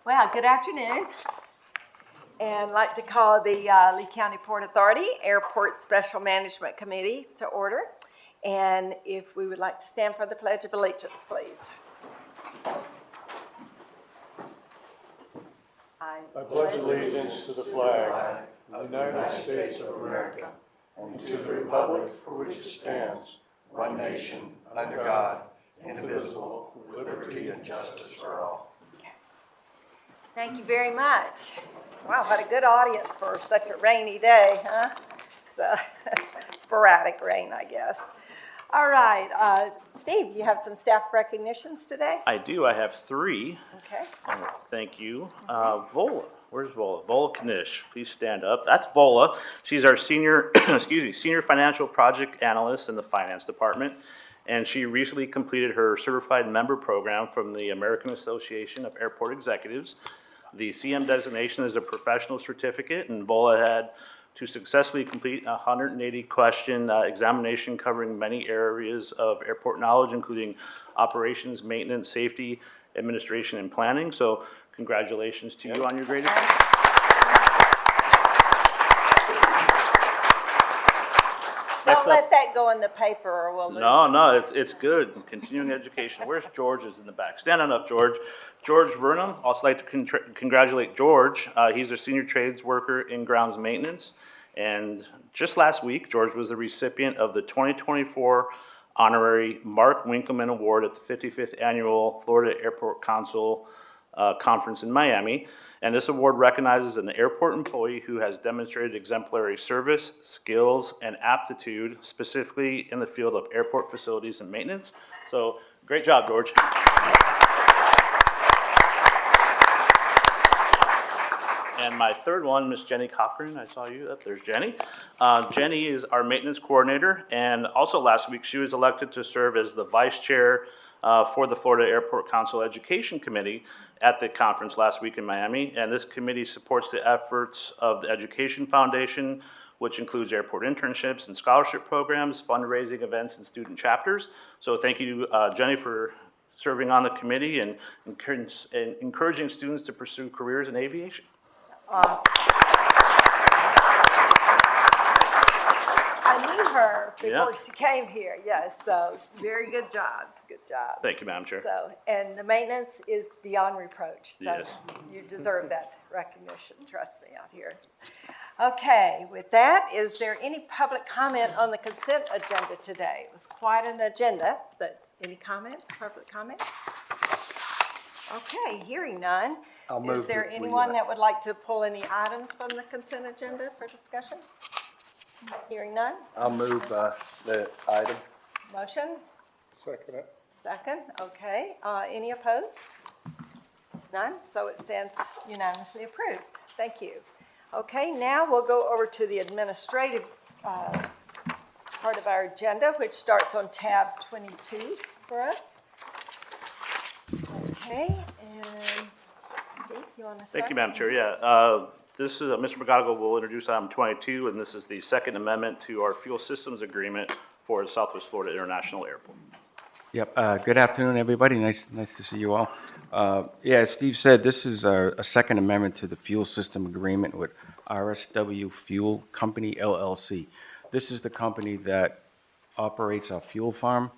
Well, good afternoon. And I'd like to call the Lee County Port Authority Airport Special Management Committee to order. And if we would like to stand for the Pledge of Allegiance, please. I pledge allegiance to the flag of the United States of America and to the republic for which it stands, one nation, under God, indivisible, with liberty and justice for all. Thank you very much. Wow, what a good audience for such a rainy day, huh? Sporadic rain, I guess. All right, Steve, you have some staff recognitions today? I do. I have three. Okay. Thank you. Vola. Where's Vola? Vola Knish. Please stand up. That's Vola. She's our senior, senior financial project analyst in the finance department. And she recently completed her certified member program from the American Association of Airport Executives. The CM designation is a professional certificate, and Vola had to successfully complete a 180-question examination covering many areas of airport knowledge, including operations, maintenance, safety, administration, and planning. So congratulations to you on your great achievement. Don't let that go in the paper or we'll lose it. No, it's good. Continuing education. Where's George is in the back? Stand on up, George. George Vernum. Also like to congratulate George. He's a senior trades worker in grounds maintenance. And just last week, George was the recipient of the 2024 honorary Mark Winkleman Award at the 55th Annual Florida Airport Council Conference in Miami. And this award recognizes an airport employee who has demonstrated exemplary service, skills, and aptitude, specifically in the field of airport facilities and maintenance. So great job, George. And my third one, Miss Jenny Cochran, I saw you up, there's Jenny. Jenny is our maintenance coordinator, and also last week she was elected to serve as the vice chair for the Florida Airport Council Education Committee at the conference last week in Miami. And this committee supports the efforts of the Education Foundation, which includes airport internships and scholarship programs, fundraising events, and student chapters. So thank you, Jenny, for serving on the committee and encouraging students to pursue careers in aviation. Awesome. I knew her before she came here, yes, so very good job, good job. Thank you, Madam Chair. So, and the maintenance is beyond reproach, so Yes. you deserve that recognition, trust me out here. Okay, with that, is there any public comment on the consent agenda today? It was quite an agenda, but any comment, public comment? Okay, hearing none. I'll move Is there that we, anyone that would like to pull any items from the consent agenda for discussion? Hearing none. I'll move the item. Motion? Second it. Second, okay. Any opposed? None, so it stands unanimously approved. Thank you. Okay, now we'll go over to the administrative part of our agenda, which starts on tab 22 for us. Okay, and Steve, you want to start? Thank you, Madam Chair. Yeah, this is Mr. McGonigal will introduce item 22, and this is the second amendment to our fuel systems agreement for the Southwest Florida International Airport. Yep. Good afternoon, everybody. Nice to see you all. Yeah, as Steve said, this is a second amendment to the fuel system agreement with RSW Fuel Company, LLC. This is the company that operates our fuel farm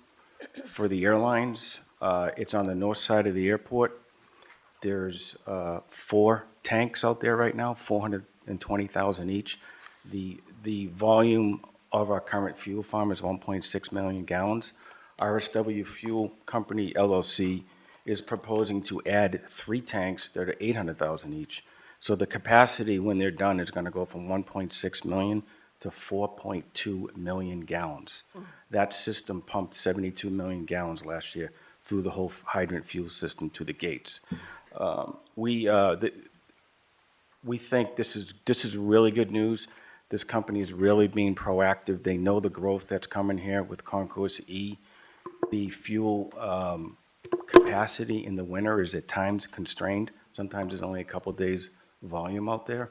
for the airlines. It's on the north side of the airport. There's 4 tanks out there right now, 420,000 each. The volume of our current fuel farm is 1.6 million gallons. RSW Fuel Company, LLC, is proposing to add 3 tanks that are 800,000 each. So the capacity when they're done is going to go from 1.6 million to 4.2 million gallons. That system pumped 72 million gallons last year through the whole hydrant fuel system to the gates. We think this is really good news. This company is really being proactive. They know the growth that's coming here with Concourse E. The fuel capacity in the winter is at times constrained. Sometimes there's only a couple days volume out there.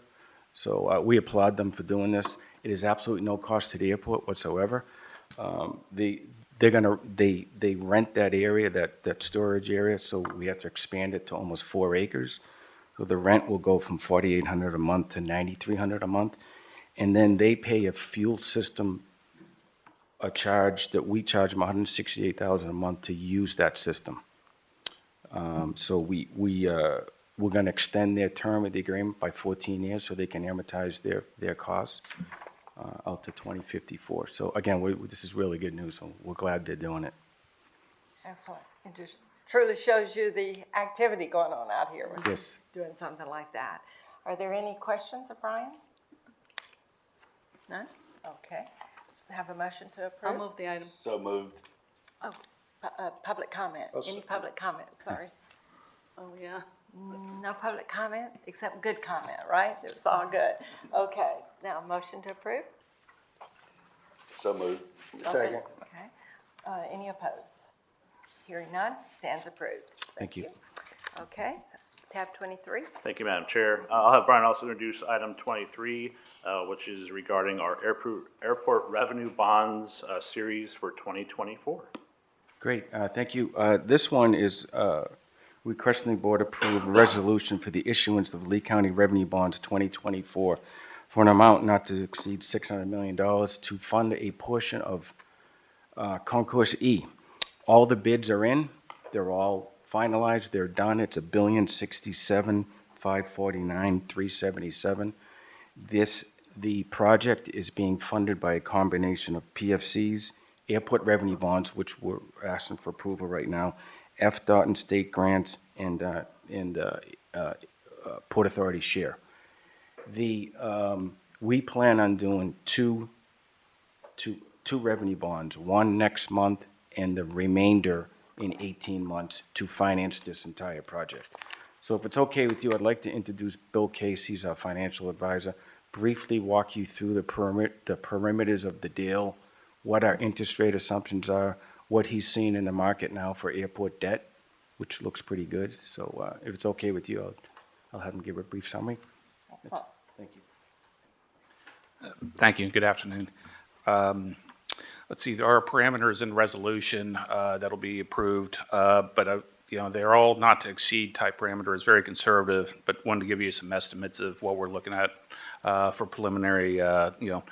So we applaud them for doing this. It is absolutely no cost to the airport whatsoever. They rent that area, that storage area, so we have to expand it to almost 4 acres. So the rent will go from $4,800 a month to $9,300 a month. And then they pay a fuel system, a charge that we charge them $168,000 a month to use that system. So we're going to extend their term of the agreement by 14 years so they can amortize their costs out to 2054. So again, this is really good news, so we're glad they're doing it. Excellent. It just truly shows you the activity going on out here with Yes. doing something like that. Are there any questions of Brian? None? Okay. Have a motion to approve? I'll move the item. So moved. Oh, public comment. Any public comment? Sorry. Oh, yeah. No public comment, except good comment, right? It's all good. Okay, now motion to approve? So moved. Second. Okay. Any opposed? Hearing none, stands approved. Thank you. Okay, tab 23. Thank you, Madam Chair. I'll have Brian also introduce item 23, which is regarding our airport revenue bonds series for 2024. Great, thank you. This one is requesting the board approve a resolution for the issuance of Lee County Revenue Bonds 2024 for an amount not to exceed $600 million to fund a portion of Concourse E. All the bids are in, they're all finalized, they're done. It's $1,067,549,377. The project is being funded by a combination of PFCs, airport revenue bonds, which we're asking for approval right now, FDOT and state grants, and Port Authority share. We plan on doing two revenue bonds, one next month and the remainder in 18 months to finance this entire project. So if it's okay with you, I'd like to introduce Bill Case, he's our financial advisor, briefly walk you through the perimeters of the deal, what our interest rate assumptions are, what he's seeing in the market now for airport debt, which looks pretty good. So if it's okay with you, I'll have him give a brief summary. Thank you. Thank you. Good afternoon. Let's see, there are parameters in resolution that'll be approved, but they're all not to exceed type parameters, very conservative, but wanted to give you some estimates of what we're looking at for preliminary, the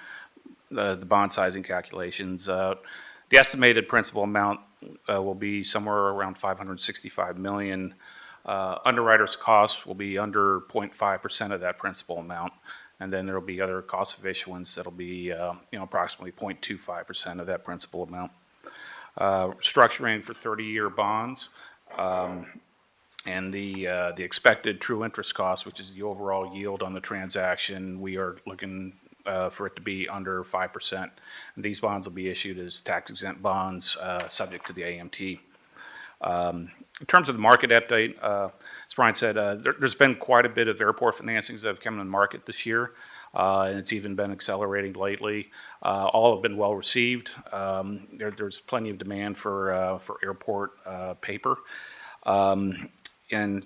bond sizing calculations. The estimated principal amount will be somewhere around $565 million. Underwriter's costs will be under 0.5% of that principal amount. And then there'll be other costs of issuance that'll be, approximately 0.25% of that principal amount. Structuring for 30-year bonds, and the expected true interest cost, which is the overall yield on the transaction, we are looking for it to be under 5%. And these bonds will be issued as tax-exempt bonds, subject to the AMT. In terms of the market update, as Brian said, there's been quite a bit of airport financings that have come in the market this year, and it's even been accelerating lately. All have been well received. There's plenty of demand for airport paper, and I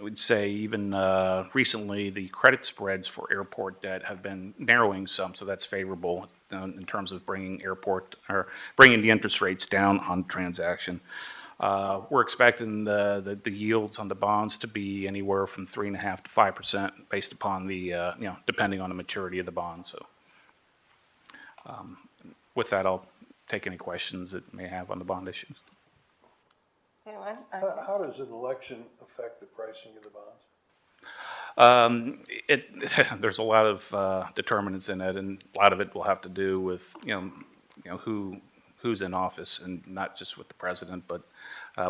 would say even recently the credit spreads for airport debt have been narrowing some, so that's favorable in terms of bringing the interest rates down on transaction. We're expecting the yields on the bonds to be anywhere from 3.5% to 5% based upon the, depending on the maturity of the bond. So with that, I'll take any questions that you may have on the bond issues. Anyone? How does an election affect the pricing of the bonds? There's a lot of determinants in it, and a lot of it will have to do with, who's in office, and not just with the president, but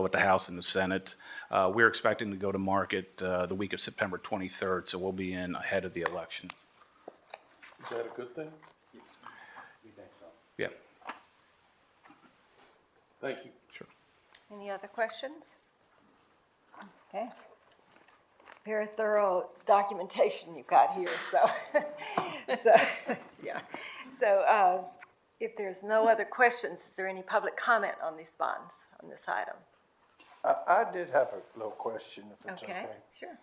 with the House and the Senate. We're expecting to go to market the week of September 23rd, so we'll be in ahead of the elections. Is that a good thing? We think so. Yeah. Thank you. Sure. Any other questions? Okay. Very thorough documentation you've got here, so, yeah. So if there's no other questions, is there any public comment on these bonds, on this item? I did have a little question, if it's okay. Okay, sure.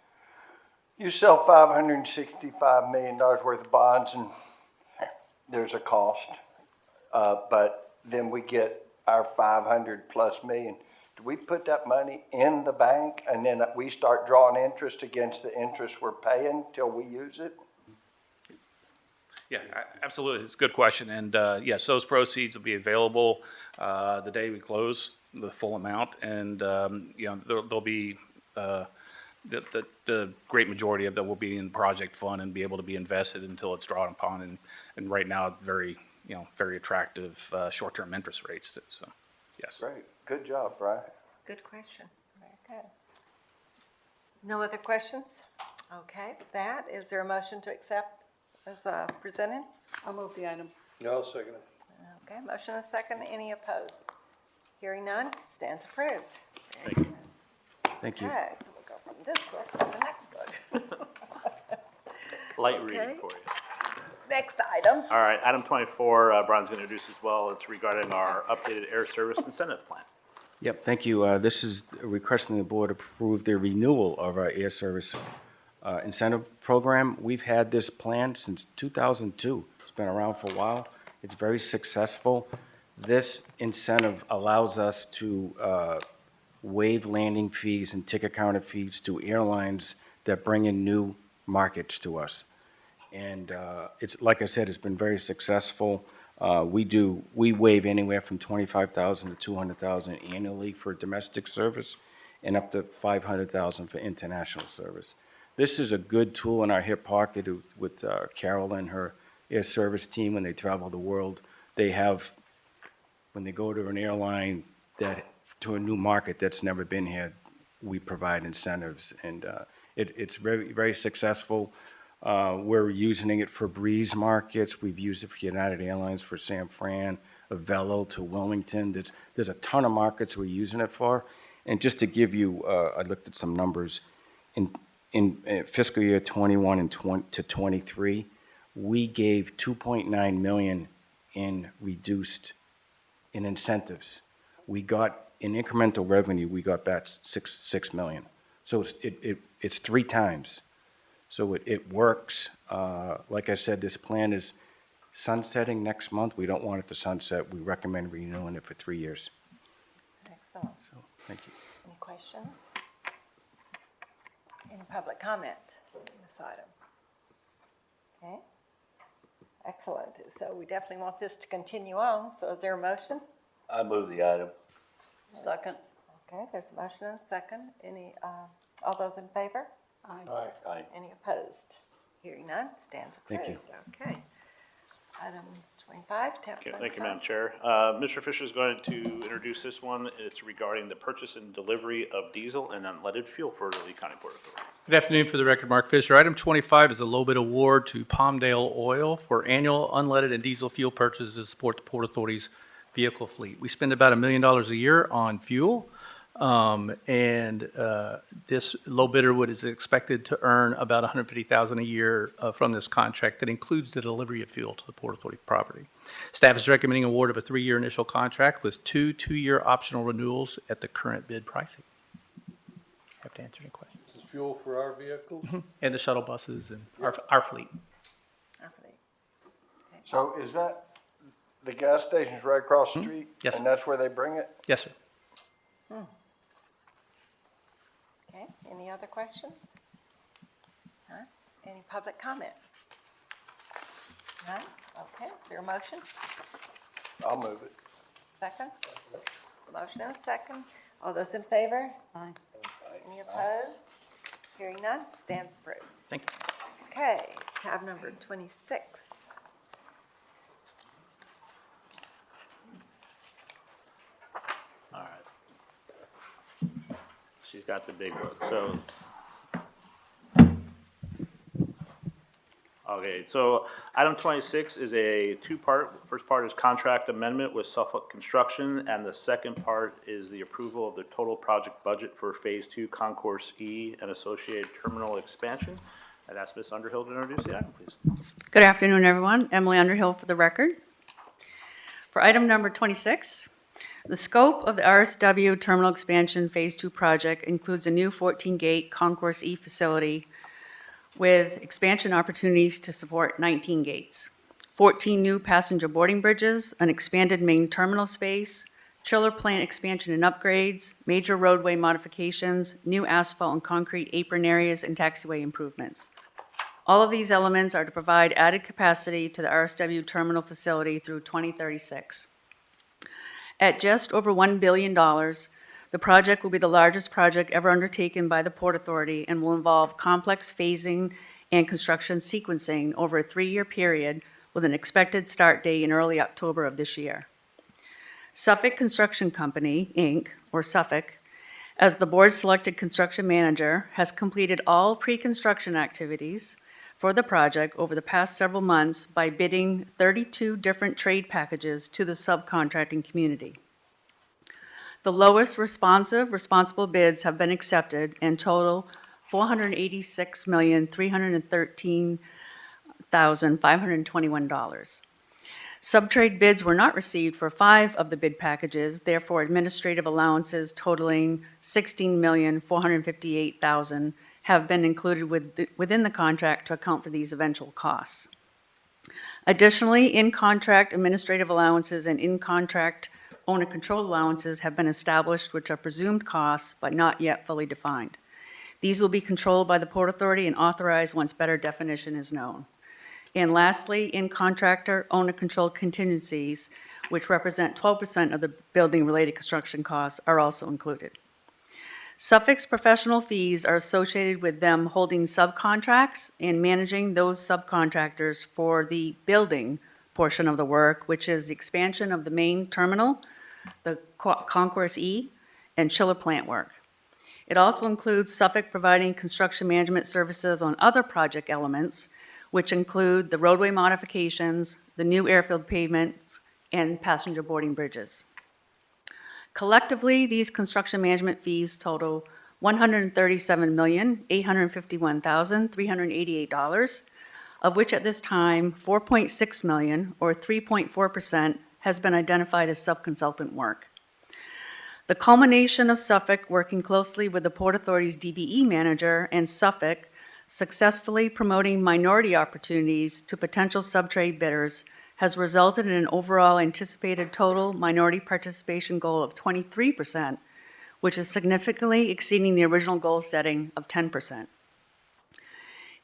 You sell $565 million worth of bonds, and there's a cost, but then we get our 500+ million. do we put that money in the bank and then we start drawing interest against the interest we're paying till we use it? Yeah, absolutely. It's a good question. And yes, those proceeds will be available the day we close, the full amount. And, there'll be the great majority of that will be in project fund and be able to be invested until it's drawn upon. And right now, very attractive short-term interest rates. So, yes. Great, good job, Brian. Good question. Very good. No other questions? Okay, with that, is there a motion to accept as presented? I'll move the item. I'll second it. Okay, motion and second. Any opposed? Hearing none, stands approved. Thank you. Thank you. Okay, so we'll go from this book to the next book. Light reading Okay. for you. Next item. All right, item 24, Brian's going to introduce as well. It's regarding our updated air service incentive plan. Yep, thank you. This is requesting the board approve the renewal of our air service incentive program. We've had this plan since 2002. It's been around for a while. It's very successful. This incentive allows us to waive landing fees and ticket counter fees to airlines that bring in new markets to us. And it's, like I said, it's been very successful. We waive anywhere from $25,000 to $200,000 annually for domestic service and up to $500,000 for international service. This is a good tool in our hip pocket with Carol and her air service team when they travel the world. They have, when they go to an airline to a new market that's never been here, we provide incentives, and it's very, very successful. We're using it for breeze markets. We've used it for United Airlines, for San Fran, Avello to Wilmington. There's a ton of markets we're using it for. And just to give you, I looked at some numbers. In fiscal year 21 and 23, we gave $2.9 million in incentives. We got in incremental revenue. We got back $6 million. So it's 3 times. So it works. Like I said, this plan is sunsetting next month. We don't want it to sunset. We recommend renewing it for 3 years. Excellent. So, thank you. Any questions? Any public comment on this item? Okay. Excellent. So we definitely want this to continue on. So is there a motion? I move the item. Second. Okay, there's a motion and a second. All those in favor? Aye. Aye. Aye. Any opposed? Hearing none, stands approved. Thank you. Okay. Item 25, Okay, thank you, Madam Chair. Mr. Fisher is going to introduce this one. It's regarding the purchase and delivery of diesel and unleaded fuel for the Lee County Port Authority. Good afternoon, for the record, Mark Fisher. Item 25 is a low bid award to Palmdale Oil for annual unleaded and diesel fuel purchases to support the Port Authority's vehicle fleet. We spend about $1 million a year on fuel, and this low bidder is expected to earn about $150,000 a year from this contract that includes the delivery of fuel to the Port Authority property. Staff is recommending award of a 3-year initial contract with 2 2-year optional renewals at the current bid pricing. Have to answer any questions. This is fuel for our vehicles? And the shuttle buses and our fleet. So is that, the gas station's right across the street? Yes. And that's where they bring it? Yes, sir. Okay, any other questions? None? Any public comment? None? Okay, is there a motion? I'll move it. Second? Motion and second. All those in favor? Aye. Any opposed? Hearing none, stands approved. Thank you. Okay, tab number 26. All right. She's got the big book, so. Okay, so item 26 is a 2-part. First part is contract amendment with Suffolk Construction, and the second part is the approval of the total project budget for Phase 2 Concourse E and associated terminal expansion. I'd ask Ms. Underhill to introduce the item, please. Good afternoon, everyone. Emily Underhill for the record. For item number 26, the scope of the RSW Terminal Expansion Phase 2 project includes a new 14-gate Concourse E facility with expansion opportunities to support 19 gates, 14 new passenger boarding bridges, an expanded main terminal space, chiller plant expansion and upgrades, major roadway modifications, new asphalt and concrete apron areas, and taxiway improvements. All of these elements are to provide added capacity to the RSW terminal facility through 2036. At just over $1 billion, the project will be the largest project ever undertaken by the Port Authority and will involve complex phasing and construction sequencing over a 3-year period with an expected start date in early October of this year. Suffolk Construction Company, Inc., or Suffolk, as the board-selected construction manager, has completed all pre-construction activities for the project over the past several months by bidding 32 different trade packages to the subcontracting community. The lowest responsible bids have been accepted and total $486,313,521. Subtrade bids were not received for 5 of the bid packages, therefore administrative allowances totaling $16,458,000 have been included within the contract to account for these eventual costs. Additionally, in-contract administrative allowances and in-contract owner-controlled allowances have been established, which are presumed costs but not yet fully defined. These will be controlled by the Port Authority and authorized once better definition is known. And lastly, in-contractor owner-controlled contingencies, which represent 12% of the building-related construction costs, are also included. Suffolk's professional fees are associated with them holding subcontracts and managing those subcontractors for the building portion of the work, which is the expansion of the main terminal, the Concourse E, and chiller plant work. It also includes Suffolk providing construction management services on other project elements, which include the roadway modifications, the new airfield pavements, and passenger boarding bridges. Collectively, these construction management fees total $137,851,388, of which at this time, $4.6 million, or 3.4%, has been identified as subconsultant work. The culmination of Suffolk working closely with the Port Authority's DBE manager and Suffolk successfully promoting minority opportunities to potential subtrade bidders has resulted in an overall anticipated total minority participation goal of 23%, which is significantly exceeding the original goal setting of 10%.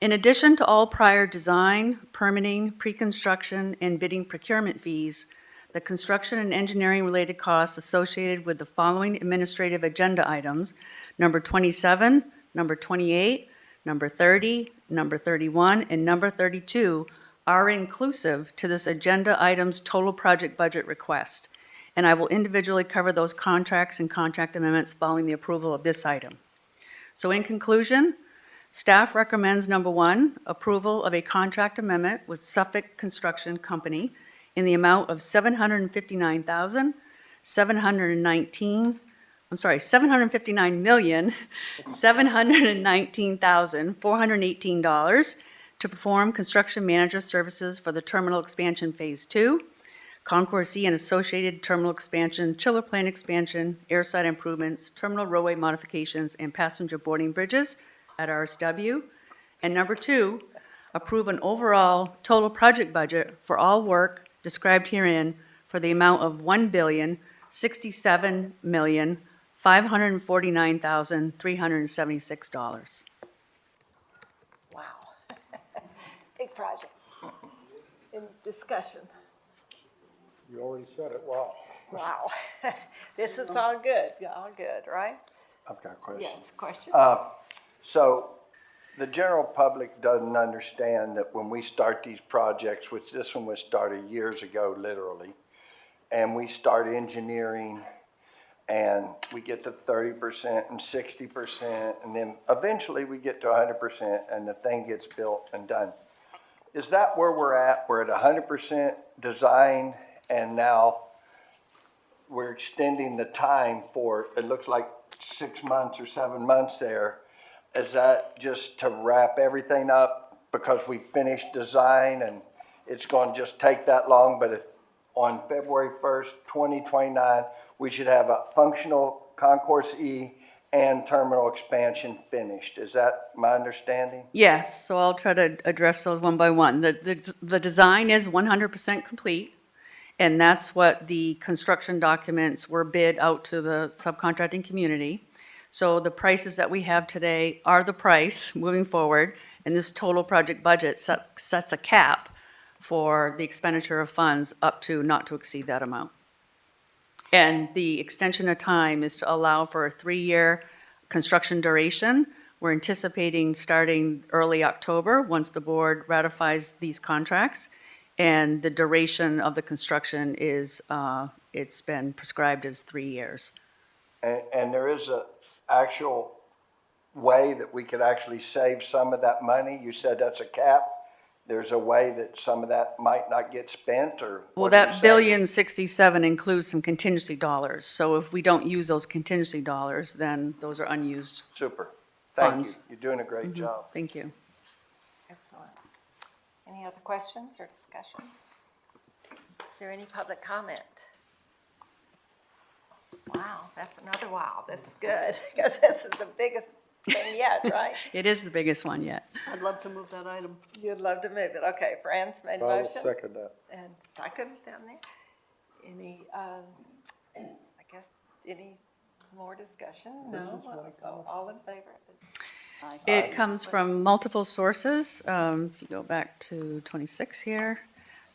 In addition to all prior design, permitting, pre-construction, and bidding procurement fees, the construction and engineering-related costs associated with the following administrative agenda items, number 27, number 28, number 30, number 31, and number 32 are inclusive to this agenda item's total project budget request, and I will individually cover those contracts and contract amendments following the approval of this item. So in conclusion, staff recommends number 1, approval of a contract amendment with Suffolk Construction Company in the amount of $759,719,418 to perform construction manager services for the terminal expansion phase 2, Concourse E and associated terminal expansion, chiller plant expansion, airside improvements, terminal roadway modifications, and passenger boarding bridges at RSW. And number 2, approve an overall total project budget for all work described herein for the amount of $1,067,549,376. Wow. Big project. In discussion. You already said it, wow. Wow. This is all good, right? I've got a question. Yes, question? So the general public doesn't understand that when we start these projects, which this one was started years ago, literally, and we start engineering and we get to 30% and 60%, and then eventually we get to 100% and the thing gets built and done. Is that where we're at? We're at 100% designed and now we're extending the time for, it looks like 6 months or 7 months there. Is that just to wrap everything up because we finished design and it's going to just take that long? But if on February 1st, 2029, we should have a functional Concourse E and terminal expansion finished. Is that my understanding? Yes, so I'll try to address those one by one. The design is 100% complete, And that's what the construction documents were bid out to the subcontracting community. So the prices that we have today are the price moving forward, and this total project budget sets a cap for the expenditure of funds up to not to exceed that amount. And the extension of time is to allow for a 3-year construction duration. We're anticipating starting early October, once the board ratifies these contracts. And the duration of the construction is, it's been prescribed as 3 years. And there is a actual way that we could actually save some of that money? You said that's a cap. There's a way that some of that might not get spent, or Well, what are you that saying? $1,067,000,000 includes some contingency dollars. So if we don't use those contingency dollars, then those are unused. Super. Thank you. Funds. You're doing a great job. Thank you. Excellent. Any other questions or discussion? Is there any public comment? Wow, that's another wow. This is good, because this is the biggest thing yet, right? It is the biggest one yet. I'd love to move that item. You'd love to move it. Okay, Franz made a I will motion. second that. And second down there. Any, I guess, any more discussion? No? So all in favor? It comes from multiple sources. If you go back to 26 here,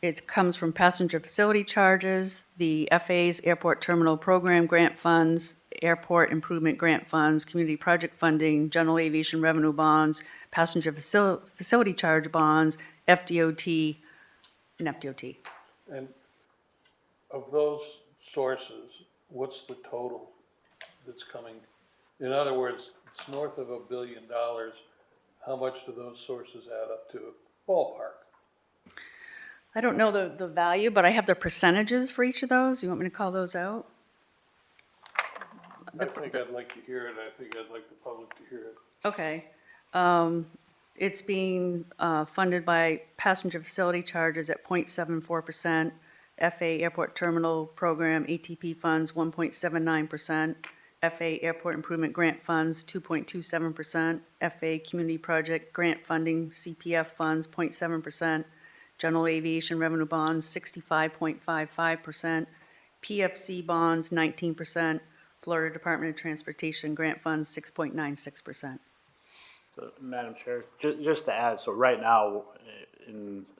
it comes from passenger facility charges, the FAA's Airport Terminal Program grant funds, airport improvement grant funds, community project funding, general aviation revenue bonds, passenger facility charge bonds, FDOT, and FDOT. And of those sources, what's the total that's coming? In other words, it's north of $1 billion. How much do those sources add up to? Ballpark. I don't know the value, but I have the percentages for each of those. You want me to call those out? I think I'd like to hear it. I think I'd like the public to hear it. Okay. It's being funded by passenger facility charges at 0.74%, FA Airport Terminal Program ATP funds 1.79%, FA Airport Improvement Grant Funds 2.27%, FA Community Project Grant Funding CPF funds 0.7%, General Aviation Revenue Bonds 65.55%, PFC bonds 19%, Florida Department of Transportation Grant Funds 6.96%. So, Madam Chair, just to add, so right now,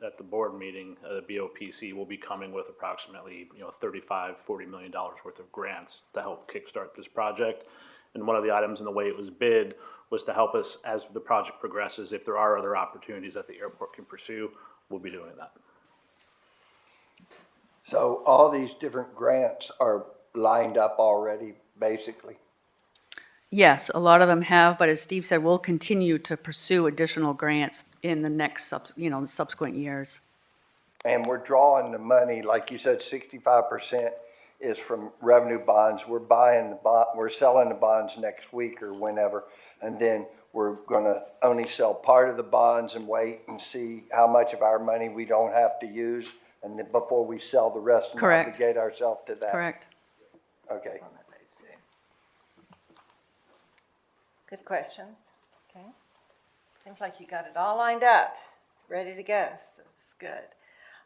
at the board meeting, BOPC will be coming with approximately, $35, $40 million worth of grants to help kickstart this project. And one of the items in the way it was bid was to help us as the project progresses. If there are other opportunities that the airport can pursue, we'll be doing that. So all these different grants are lined up already, basically? Yes, a lot of them have, but as Steve said, we'll continue to pursue additional grants in the next, subsequent years. And we're drawing the money, like you said, 65% is from revenue bonds. We're we're selling the bonds next week or whenever, and then we're gonna only sell part of the bonds and wait and see how much of our money we don't have to use, and then before we sell the rest and Correct. obligate ourselves to that. Correct. Okay. Good question. Okay. Seems like you got it all lined up, ready to go. So it's good.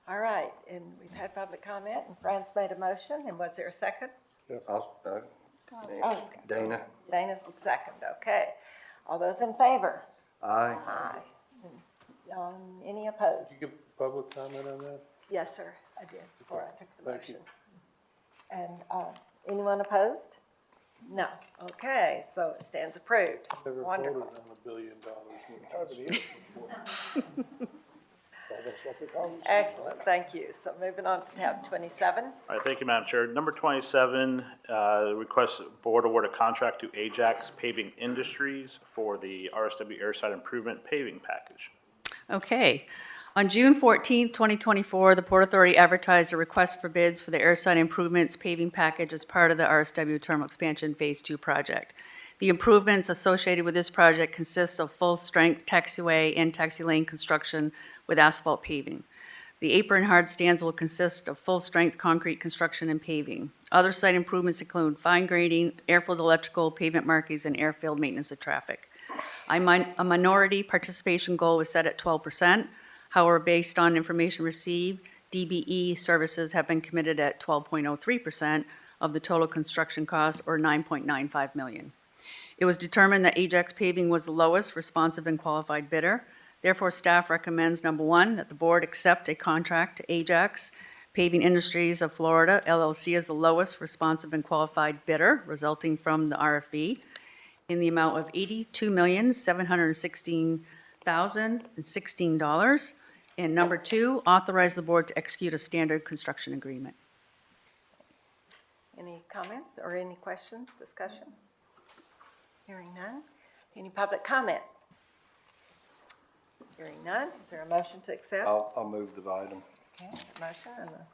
All right, and we've had public comment, and Franz made a motion, and was there a second? Yes. Oh, Dana? Dana's the second, okay. All those in favor? Aye. Aye. Any opposed? Did you give public comment on that? Yes, sir, I did, before I took the Thank you. motion. And anyone opposed? No. Okay, so it stands approved. Never voted Wonderful. on $1 billion. We've tried it here before. Almost like a conversation. Excellent, thank you. So moving on to tab 27. All right, thank you, Madam Chair. Number 27, request board award a contract to Ajax Paving Industries for the RSW Airside Improvement Paving Package. Okay. On June 14, 2024, the Port Authority advertised a request for bids for the airside improvements paving package as part of the RSW Terminal Expansion Phase 2 project. The improvements associated with this project consist of full-strength taxiway and taxi lane construction with asphalt paving. The apron hard stands will consist of full-strength concrete construction and paving. Other site improvements include fine grading, air-filled electrical, pavement markings, and air-filled maintenance of traffic. A minority participation goal was set at 12%. However, based on information received, DBE services have been committed at 12.03% of the total construction cost, or $9.95 million. It was determined that Ajax Paving was the lowest responsive and qualified bidder. Therefore, staff recommends, number one, that the board accept a contract to Ajax Paving Industries of Florida, LLC, as the lowest responsive and qualified bidder, resulting from the RFB, in the amount of $82,716,016. And number two, authorize the board to execute a standard construction agreement. Any comments or any questions, discussion? Hearing none. Any public comment? Hearing none. Is there a motion to accept? I'll move the item. Okay, motion and a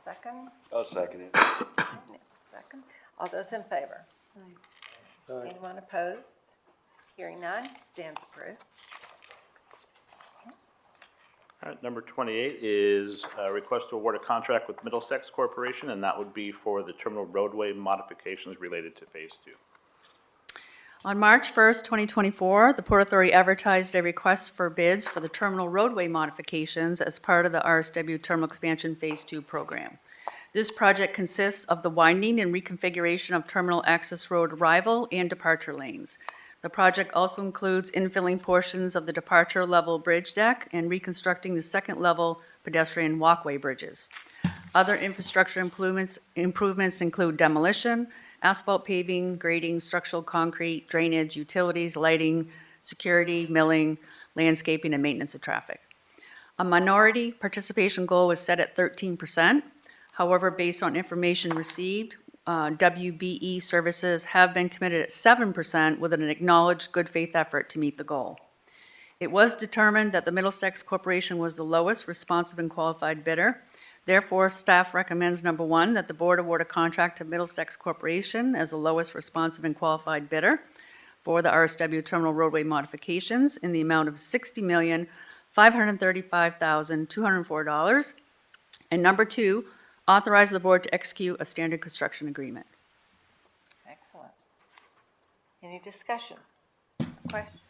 second. I'll second it. Second. All those in favor? Aye. Anyone opposed? Hearing none, stands approved. All right, number 28 is a request to award a contract with Middlesex Corporation, and that would be for the terminal roadway modifications related to Phase 2. On March 1st, 2024, the Port Authority advertised a request for bids for the terminal roadway modifications as part of the RSW Terminal Expansion Phase 2 program. This project consists of the widening and reconfiguration of terminal access road arrival and departure lanes. The project also includes infilling portions of the departure level bridge deck and reconstructing the second level pedestrian walkway bridges. Other infrastructure improvements include demolition, asphalt paving, grading, structural concrete, drainage, utilities, lighting, security, milling, landscaping, and maintenance of traffic. A minority participation goal was set at 13%. However, based on information received, WBE services have been committed at 7% with an acknowledged good faith effort to meet the goal. It was determined that the Middlesex Corporation was the lowest responsive and qualified bidder. Therefore, staff recommends, number one, that the board award a contract to Middlesex Corporation as the lowest responsive and qualified bidder for the RSW terminal roadway modifications in the amount of $60,535,204. And number two, authorize the board to execute a standard construction agreement. Excellent. Any discussion? Questions?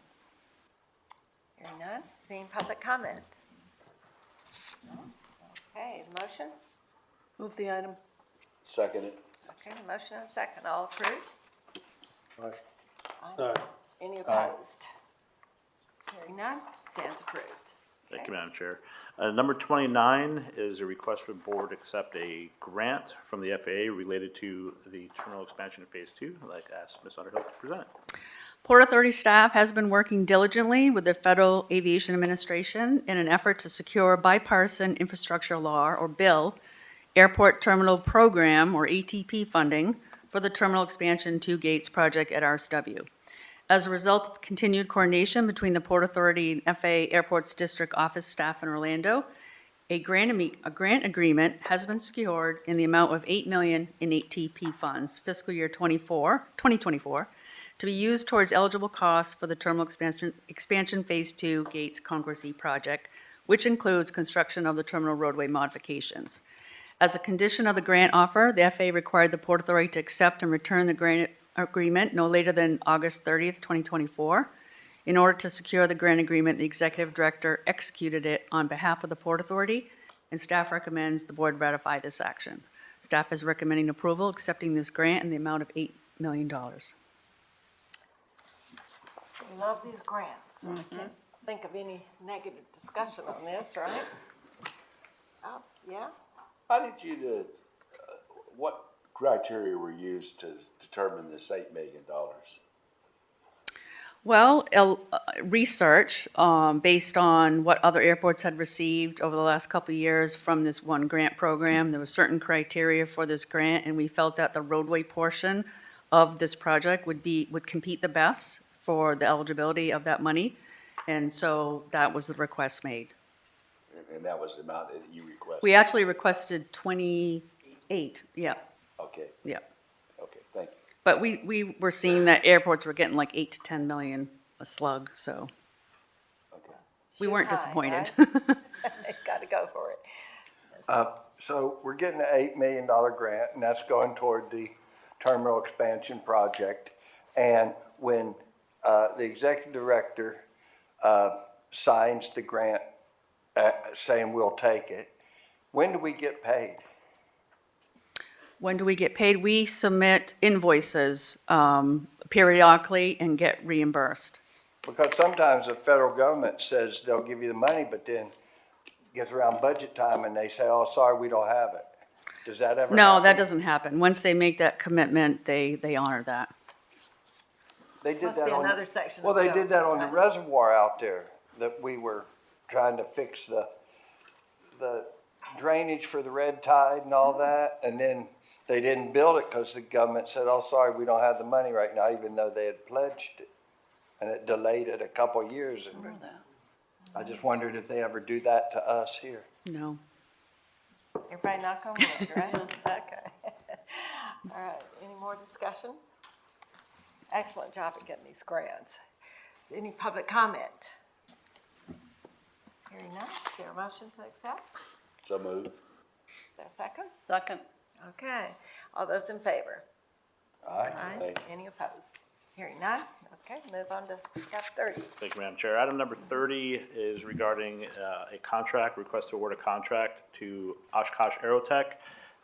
Hearing none. Seeing public comment? Okay, motion? Move the item. Second it. Okay, motion and second. All approved? Aye. Aye. Any opposed? Hearing none, stands approved. Thank you, Madam Chair. Number 29 is a request for the board to accept a grant from the FAA related to the terminal expansion in Phase 2. I'd like to ask Ms. Underhill to present it. Port Authority staff has been working diligently with the Federal Aviation Administration in an effort to secure bipartisan infrastructure law, or bill, Airport Terminal Program, or ATP funding, for the Terminal Expansion 2 Gates project at RSW. As a result of continued coordination between the Port Authority and FAA Airports District Office staff in Orlando, a grant agreement has been secured in the amount of $8 million in ATP funds, fiscal year 2024, to be used towards eligible costs for the Terminal Expansion Phase 2 Gates Concourse E project, which includes construction of the terminal roadway modifications. As a condition of the grant offer, the FAA required the Port Authority to accept and return the grant agreement no later than August 30th, 2024. In order to secure the grant agreement, the executive director executed it on behalf of the Port Authority, and staff recommends the board ratify this action. Staff is recommending approval, accepting this grant in the amount of $8 million. We love these grants, so I can't think of any negative discussion on this, right? Oh, yeah? How did you, what criteria were used to determine this $8 million? Well, research based on what other airports had received over the last couple of years from this one grant program. There were certain criteria for this grant, and we felt that the roadway portion of this project would compete the best for the eligibility of that money, and so that was the request made. And that was the amount that you requested? We actually requested 28, yeah, Okay, yeah. okay, thank you. But we were seeing that airports were getting like 8 to 10 million a slug, so Okay. we Shoot weren't high, disappointed. Got to go for it. So we're getting an $8 million grant, and that's going toward the terminal expansion project. And when the executive director signs the grant saying we'll take it, When do we get paid? When do we get paid? We submit invoices periodically and get reimbursed. Because sometimes the federal government says they'll give you the money, but then gets around budget time and they say, oh, sorry, we don't have it. Does that ever happen? No, that doesn't happen. Once they make that commitment, they honor that. They did Must that be on. another section Well, of they the did that on the code. reservoir out there that we were trying to fix the drainage for the red tide and all that. And then they didn't build it because the government said, oh, sorry, we don't have the money right now, even though they had pledged it. And it delayed it a couple of years. And I just wondered if they ever do that to us here. No. Everybody knock on wood, right? Okay. All right, any more discussion? Excellent job at getting these grants. Any public comment? Hearing none, is there a motion to accept? So moved. Is there a second? Second. Okay, all those in favor? Aye. Aye. Any opposed? Hearing none, okay, move on to step 30. Thank you, Madam Chair. Item number 30 is regarding a contract, request to award a contract to Oshkosh Aerotech,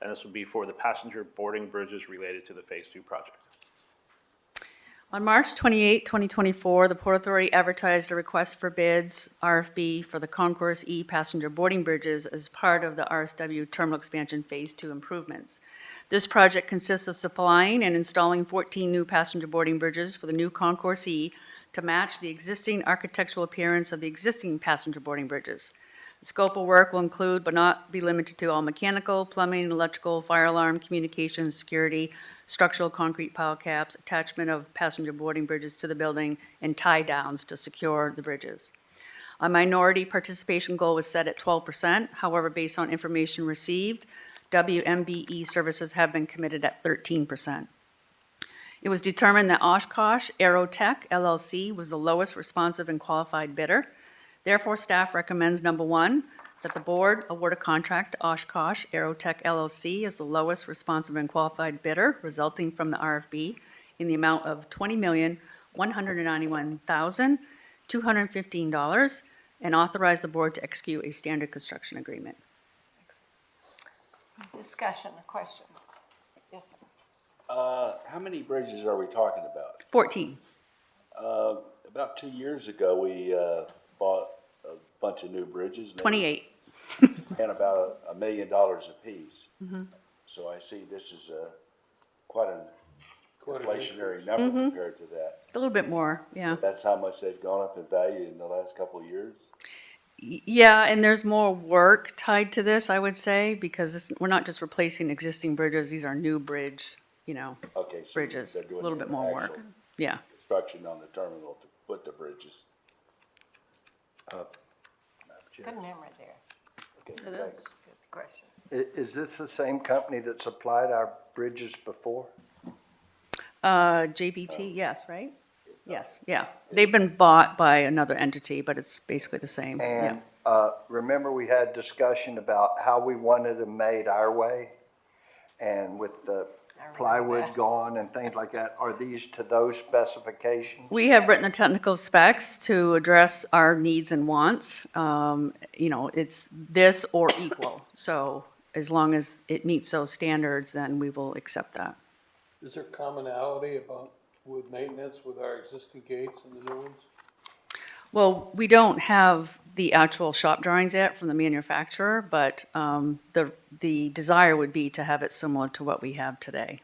and this would be for the passenger boarding bridges related to the Phase 2 project. On March 28, 2024, the Port Authority advertised a request for bids, RFB, for the Concourse E passenger boarding bridges as part of the RSW Terminal Expansion Phase 2 improvements. This project consists of supplying and installing 14 new passenger boarding bridges for the new Concourse E to match the existing architectural appearance of the existing passenger boarding bridges. The scope of work will include, but not be limited to, all mechanical, plumbing, electrical, fire alarm, communications, security, structural concrete pile caps, attachment of passenger boarding bridges to the building, and tie downs to secure the bridges. A minority participation goal was set at 12%. However, based on information received, WMBE services have been committed at 13%. It was determined that Oshkosh Aerotech LLC was the lowest responsive and qualified bidder. Therefore, staff recommends, number one, that the board award a contract to Oshkosh Aerotech LLC as the lowest responsive and qualified bidder resulting from the RFB in the amount of $20,191,215 and authorize the board to execute a standard construction agreement. Discussion or questions? Yes, sir. How many bridges are we talking about? 14. About 2 years ago, we bought a bunch of new bridges. And they 28. And about $1 million apiece. So I see this is quite an inflationary number compared to that. A little bit more, yeah. That's how much they've gone up in value in the last couple of years? Yeah, and there's more work tied to this, I would say, because we're not just replacing existing bridges, these are new bridge, Okay, so bridges, they're a doing little bit more work. actual Yeah. construction on the terminal to put the bridges. Good memory there. Okay, It is. thanks. Good question. Is this the same company that supplied our bridges before? JBT, yes, right? Yes, yeah. They've been bought by another entity, but it's basically the same, yeah. And remember we had discussion about how we wanted them made our way? And with the plywood gone and things like that, are these to those specifications? We have written the technical specs to address our needs and wants. It's this or equal. So as long as it meets those standards, then we will accept that. Is there commonality with maintenance with our existing gates and the new ones? Well, we don't have the actual shop drawings yet from the manufacturer, but the desire would be to have it similar to what we have today.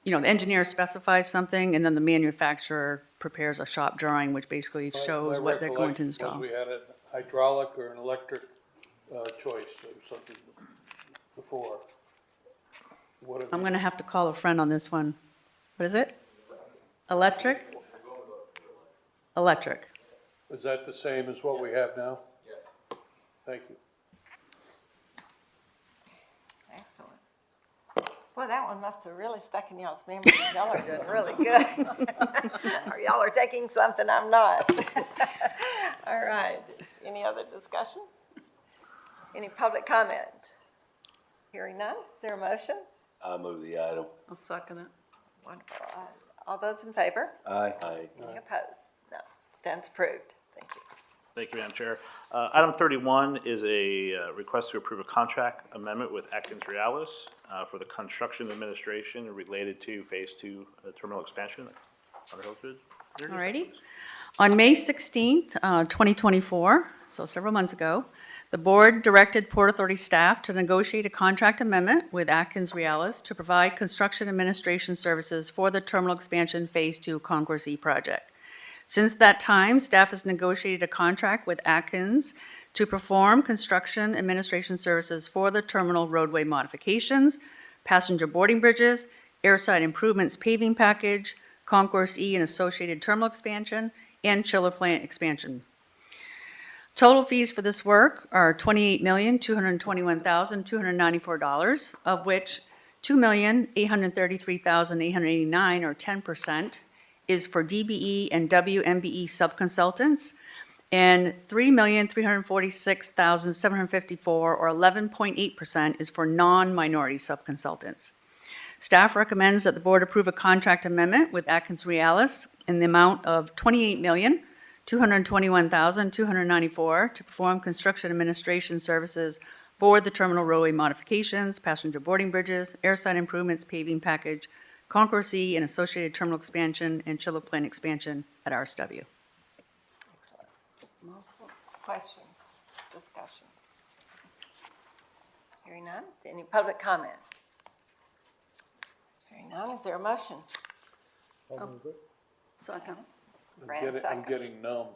The engineer specifies something, and then the manufacturer prepares a shop drawing, which basically shows what they're going to install. My recollection was we had a hydraulic or an electric choice or something before. I'm going to have to call a friend on this one. What is it? Electric? Electric. Is that the same as what we have now? Yes. Thank you. Excellent. Boy, that one must have really stuck in y'all's memory. Y'all are doing really good. Or y'all are taking something I'm not. All right. Any other discussion? Any public comment? Hearing none, is there a motion? I'll move the item. I'll second it. Wonderful. All those in favor? Aye. Aye. Any opposed? No. Stands approved. Thank you. Thank you, Madam Chair. Item 31 is a request to approve a contract amendment with Atkins Realis for the construction administration related to Phase 2 terminal expansion. Alrighty. On May 16th, 2024, so several months ago, the board directed Port Authority staff to negotiate a contract amendment with Atkins Realis to provide construction administration services for the terminal expansion Phase 2 Concourse E project. Since that time, staff has negotiated a contract with Atkins to perform construction administration services for the terminal roadway modifications, passenger boarding bridges, airside improvements paving package, Concourse E and associated terminal expansion, and chiller plant expansion. Total fees for this work are $28,221,294, of which $2,833,889, or 10%, is for DBE and WMBE subconsultants, and $3,346,754, or 11.8%, is for non-minority subconsultants. Staff recommends that the board approve a contract amendment with Atkins Realis in the amount of $28,221,294 to perform construction administration services for the terminal roadway modifications, passenger boarding bridges, airside improvements paving package, Concourse E and associated terminal expansion, and chiller plant expansion at RSW. Multiple questions, discussion. Hearing none. Any public comment? Hearing none. Is there a motion? Second. Brad, I'm second. getting numb.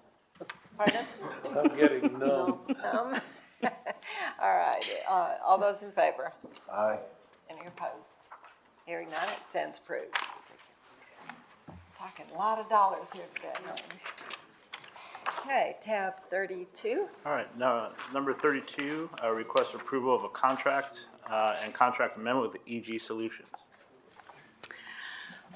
Pardon? I'm getting numb. All right, all those in favor? Aye. Any opposed? Hearing none, it stands approved. Talking a lot of dollars here today, aren't we? Okay, tab 32. All right, now, number 32, request approval of a contract and contract amendment with EG Solutions.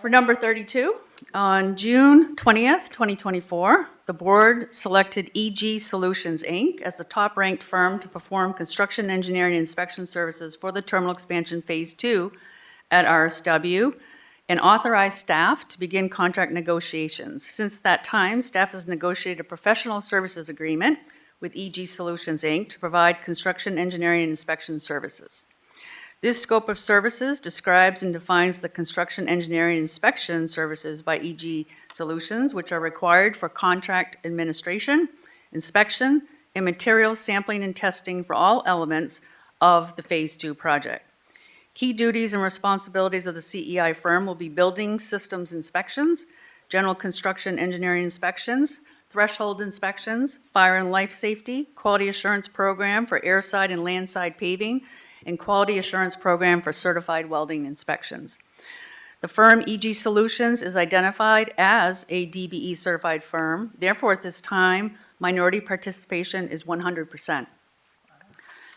For number 32, on June 20th, 2024, the board selected EG Solutions, Inc. as the top-ranked firm to perform construction engineering and inspection services for the terminal expansion Phase 2 at RSW and authorized staff to begin contract negotiations. Since that time, staff has negotiated a professional services agreement with EG Solutions, Inc. to provide construction engineering and inspection services. This scope of services describes and defines the construction engineering inspection services by EG Solutions, which are required for contract administration, inspection, and materials sampling and testing for all elements of the Phase 2 project. Key duties and responsibilities of the CEI firm will be building systems inspections, general construction engineering inspections, threshold inspections, fire and life safety, quality assurance program for airside and landside paving, and quality assurance program for certified welding inspections. The firm EG Solutions is identified as a DBE certified firm. Therefore, at this time, minority participation is 100%.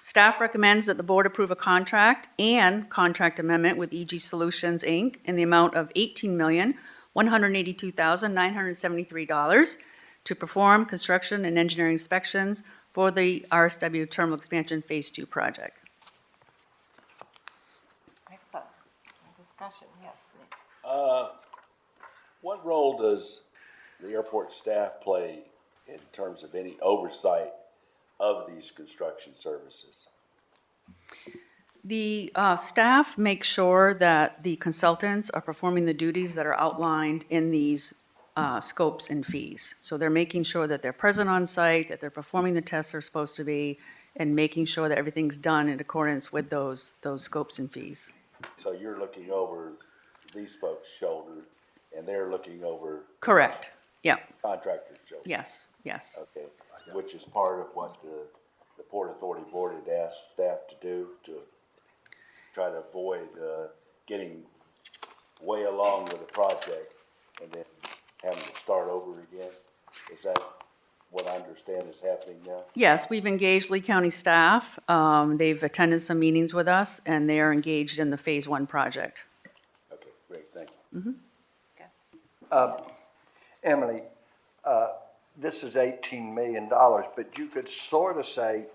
Staff recommends that the board approve a contract and contract amendment with EG Solutions, Inc. in the amount of $18,182,973 to perform construction and engineering inspections for the RSW Terminal Expansion Phase 2 project. Excellent. Discussion, yes. What role does the airport staff play in terms of any oversight of these construction services? The staff makes sure that the consultants are performing the duties that are outlined in these scopes and fees. So they're making sure that they're present on site, that they're performing the tests they're supposed to be, and making sure that everything's done in accordance with those scopes and fees. So you're looking over these folks' shoulders, and they're looking over Correct. Yeah. contractor's shoulders? Yes. Yes. Okay, which is part of what the Port Authority Board had asked staff to do to try to avoid getting way along with the project and then having to start over again. Is that what I understand is happening now? Yes, we've engaged Lee County staff. They've attended some meetings with us, and they are engaged in the Phase 1 project. Okay, great, thank you. Emily, this is $18 million, but you could sort of say,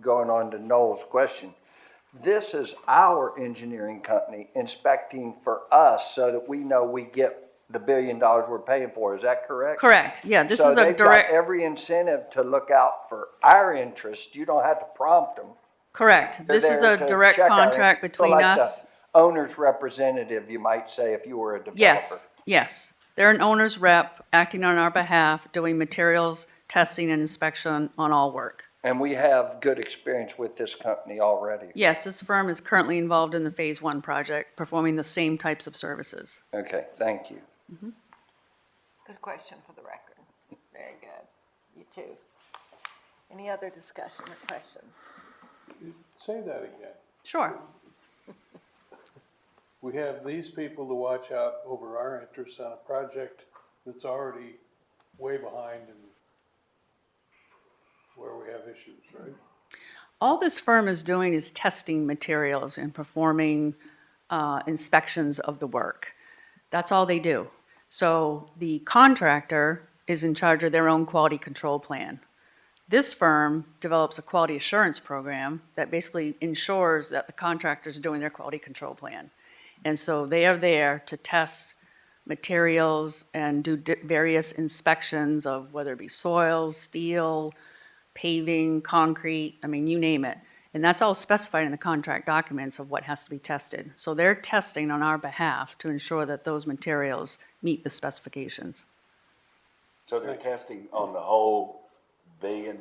going on to Noel's question, this is our engineering company inspecting for us so that we know we get the $1 billion we're paying for, is that correct? Correct, yeah, this So is a they've got direct, every incentive to look out for our interest. You don't have to prompt them. correct. They're This is there a to direct check our contract interest. So between like the us. owner's representative, you might say, if you were a developer. Yes, yes. They're an owner's rep acting on our behalf, doing materials, testing, and inspection on all work. And we have good experience with this company already. Yes, this firm is currently involved in the Phase 1 project, performing the same types of services. Okay, thank you. Good question for the record. Very good. You too. Any other discussion or questions? Say that again. Sure. We have these people to watch out over our interests on a project that's already way behind and where we have issues, right? All this firm is doing is testing materials and performing inspections of the work. That's all they do. So the contractor is in charge of their own quality control plan. This firm develops a quality assurance program that basically ensures that the contractors are doing their quality control plan. And so they are there to test materials and do various inspections of whether it be soil, steel, paving, concrete, I mean, you name it. And that's all specified in the contract documents of what has to be tested. So they're testing on our behalf to ensure that those materials meet the specifications. So they're testing on the whole $1 billion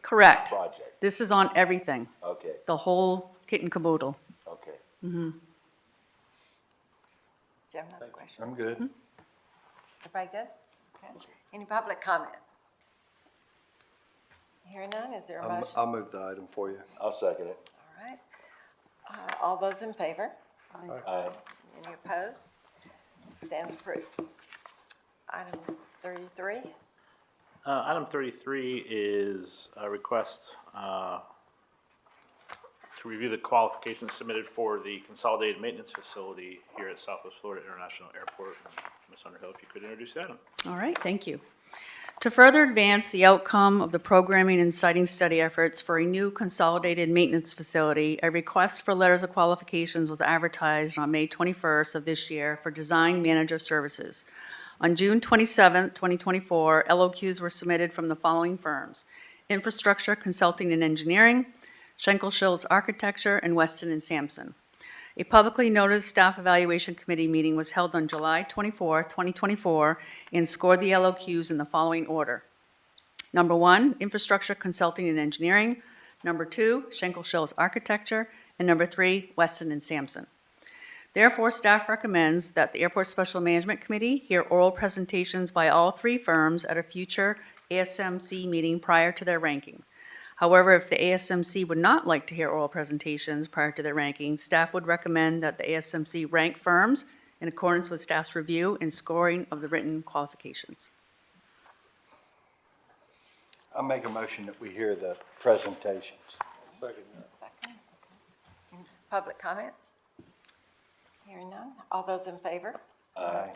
Correct. project? This is on everything, Okay, the whole kit and caboodle. okay. Do you have another question? I'm good. Everybody good? Okay. Any public comment? Hearing none, is there a motion? I'll move the item for you. I'll second it. All right. All those in favor? Aye. Any opposed? Stands approved. Item 33. Item 33 is a request to review the qualifications submitted for the consolidated maintenance facility here at Southwest Florida International Airport. Ms. Underhill, if you could introduce the item. All right, thank you. To further advance the outcome of the programming and siting study efforts for a new consolidated maintenance facility, a request for letters of qualifications was advertised on May 21st of this year for design manager services. On June 27th, 2024, LOQs were submitted from the following firms: Infrastructure Consulting and Engineering, Schenkel Schultz Architecture, and Weston and Sampson. A publicly noticed staff evaluation committee meeting was held on July 24, 2024, and scored the LOQs in the following order. Number 1, Infrastructure Consulting and Engineering. Number 2, Schenkel Schultz Architecture. And number 3, Weston and Sampson. Therefore, staff recommends that the Airport Special Management Committee hear oral presentations by all 3 firms at a future ASMC meeting prior to their ranking. However, if the ASMC would not like to hear oral presentations prior to their ranking, staff would recommend that the ASMC rank firms in accordance with staff's review and scoring of the written qualifications. I'll make a motion that we hear the presentations. Second that. Second. Public comment? Hearing none. All those in favor? Aye.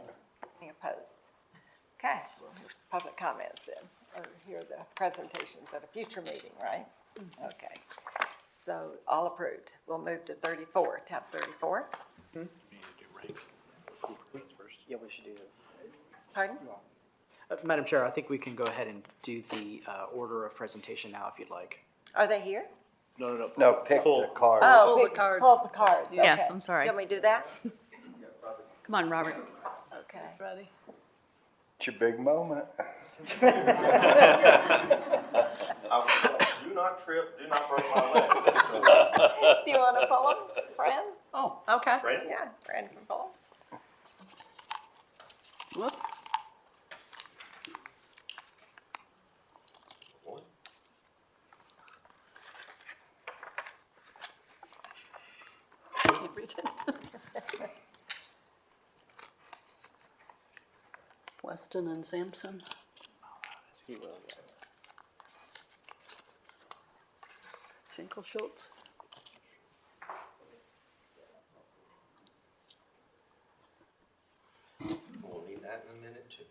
Any opposed? Okay, so we'll hear public comments then, or hear the presentations at a future meeting, right? Okay. So all approved. We'll move to 34, tab 34. Yeah, we should do that. Pardon? Madam Chair, I think we can go ahead and do the order of presentation now if you'd like. Are they here? No. No, pick the cards. Oh, Pull the cards. Pull the cards. Yes, Okay. I'm sorry. You want me to do that? Come on, Robert. Okay. Ready? It's your big moment. Do not trip, do not break my leg. Do you want to pull them, Fran? Oh, okay. Fran? Yeah, Fran can pull them. Whoop. Keep reaching. Weston and Sampson. Schenkel Schultz. We'll need that in a minute too.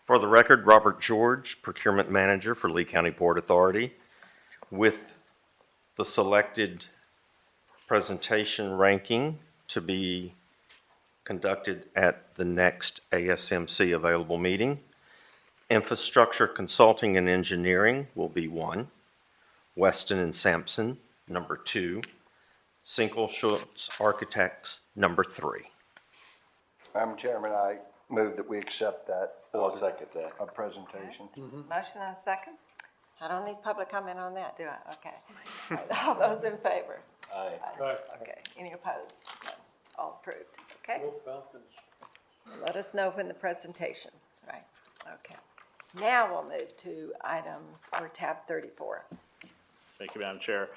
For the record, Robert George, Procurement Manager for Lee County Port Authority. With the selected presentation ranking to be conducted at the next ASMC available meeting. Infrastructure Consulting and Engineering will be 1. Weston and Sampson, number 2. Sinkle Schultz Architects, number 3. Madam Chairman, I move that we accept that I'll second that. presentation. Motion and a second? I don't need public comment on that, do I? Okay. All right, all those in favor? Aye. Aye. Okay, any opposed? No. All approved, okay? Let us know when the presentation, right? Okay. Now we'll move to item, or tab 34. Thank you, Madam Chair.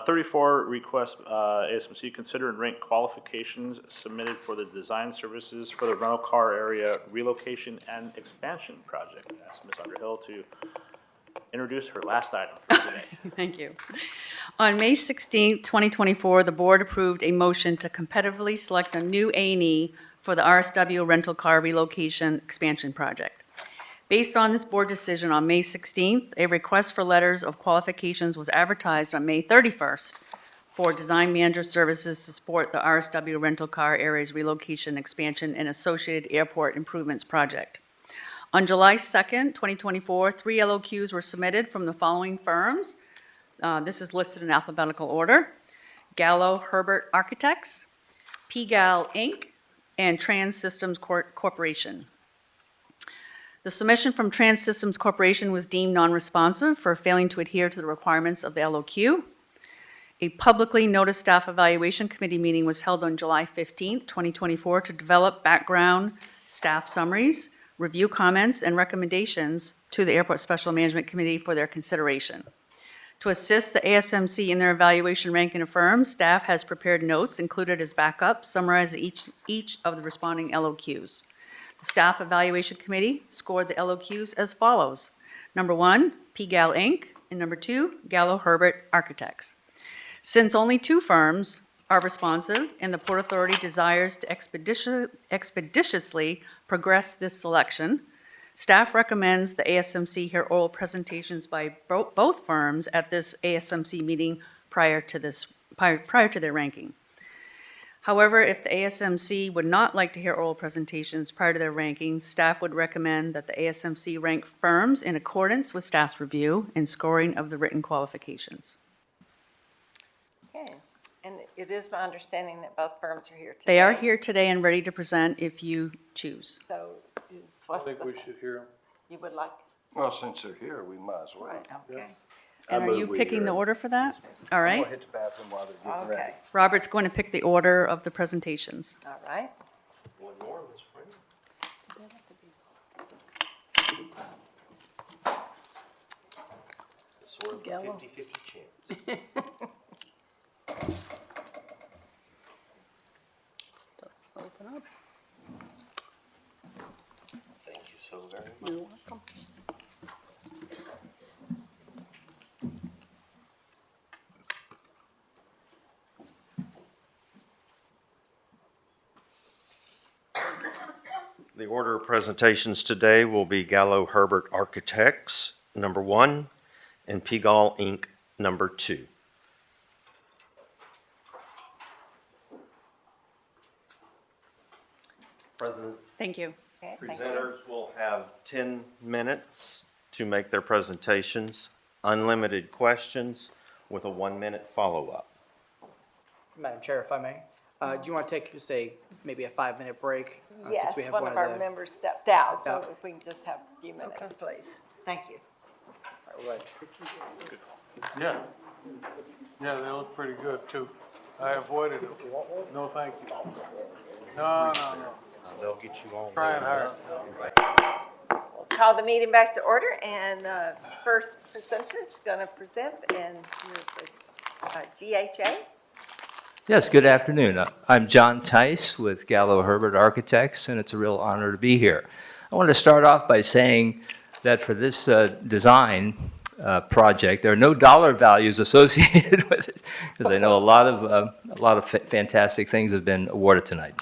34, request ASMC consider and rank qualifications submitted for the design services for the rental car area relocation and expansion project. I ask Ms. Underhill to introduce her last item for today. Thank you. On May 16, 2024, the board approved a motion to competitively select a new A&E for the RSW rental car relocation expansion project. Based on this board decision on May 16th, a request for letters of qualifications was advertised on May 31st for design manager services to support the RSW rental car area's relocation, expansion, and associated airport improvements project. On July 2nd, 2024, 3 LOQs were submitted from the following firms. This is listed in alphabetical order: Gallo Herbert Architects, PGAL Inc., and Trans Systems Corporation. The submission from Trans Systems Corporation was deemed non-responsive for failing to adhere to the requirements of the LOQ. A publicly noticed staff evaluation committee meeting was held on July 15th, 2024 to develop background staff summaries, review comments, and recommendations to the Airport Special Management Committee for their consideration. To assist the ASMC in their evaluation ranking of firms, staff has prepared notes included as backup summarizing each of the responding LOQs. The Staff Evaluation Committee scored the LOQs as follows. Number 1, PGAL Inc., and number 2, Gallo Herbert Architects. Since only 2 firms are responsive and the Port Authority desires to expeditiously progress this selection, staff recommends the ASMC hear oral presentations by both firms at this ASMC meeting prior to their ranking. However, if the ASMC would not like to hear oral presentations prior to their ranking, staff would recommend that the ASMC rank firms in accordance with staff's review and scoring of the written qualifications. Okay, and it is my understanding that both firms are here today. They are here today and ready to present if you choose. So, I think we should hear them. you would like, Well, since they're here, we might as well. right, okay, And are you picking the order for that? All I'm right. gonna hit the bathroom while they're getting ready. okay, Robert's going to pick the order of the presentations. all right. One more, Ms. Frank. Sort of a Gallo. 50-50 chance. Open up. Thank you so very much. You're welcome. The order of presentations today will be Gallo Herbert Architects, number 1, and Pigal Inc., number 2. President, Thank you. Okay, thank you. presenters will have 10 minutes to make their presentations, unlimited questions with a 1-minute follow-up. Madam Chair, if I may, do you want to take just maybe a 5-minute break? Since Yes, we have one of our the- members stepped out, so Yeah. if we can just have a few minutes, please. Thank you. All right. Yeah. Yeah, they look pretty good too. I avoided it. No, thank you. No. They'll get you on. Trying hard. Call the meeting back to order, and first presenter is going to present, and you're the GHA. Yes, good afternoon. I'm John Tice with Gallo Herbert Architects, and it's a real honor to be here. I want to start off by saying that for this design project, there are no dollar values associated with it, because I know a lot of fantastic things have been awarded tonight.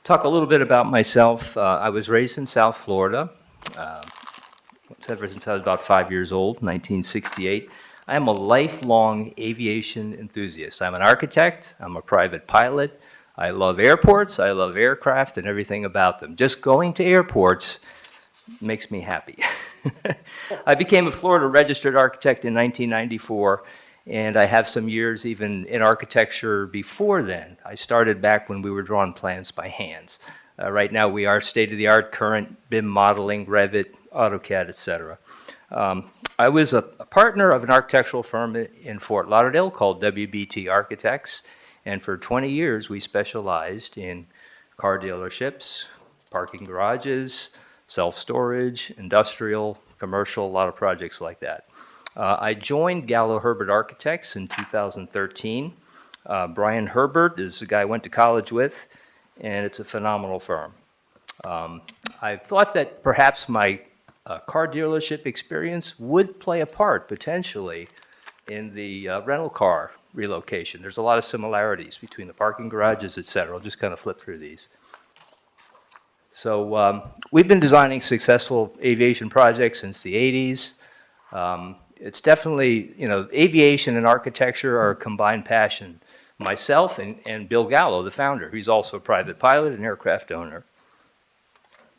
Talk a little bit about myself. I was raised in South Florida ever since I was about 5 years old, 1968. I am a lifelong aviation enthusiast. I'm an architect, I'm a private pilot. I love airports, I love aircraft and everything about them. Just going to airports makes me happy. I became a Florida registered architect in 1994, and I have some years even in architecture before then. I started back when we were drawing plans by hands. Right now we are state-of-the-art current BIM modeling, Revit, AutoCAD, etc. I was a partner of an architectural firm in Fort Lauderdale called WBT Architects, and for 20 years we specialized in car dealerships, parking garages, self-storage, industrial, commercial, a lot of projects like that. I joined Gallo Herbert Architects in 2013. Brian Herbert is the guy I went to college with, and it's a phenomenal firm. I thought that perhaps my car dealership experience would play a part potentially in the rental car relocation. There's a lot of similarities between the parking garages, et cetera. I'll just kind of flip through these. So we've been designing successful aviation projects since the 80s. It's definitely, you know, aviation and architecture are a combined passion. Myself and Bill Gallo, the founder, who's also a private pilot and aircraft owner.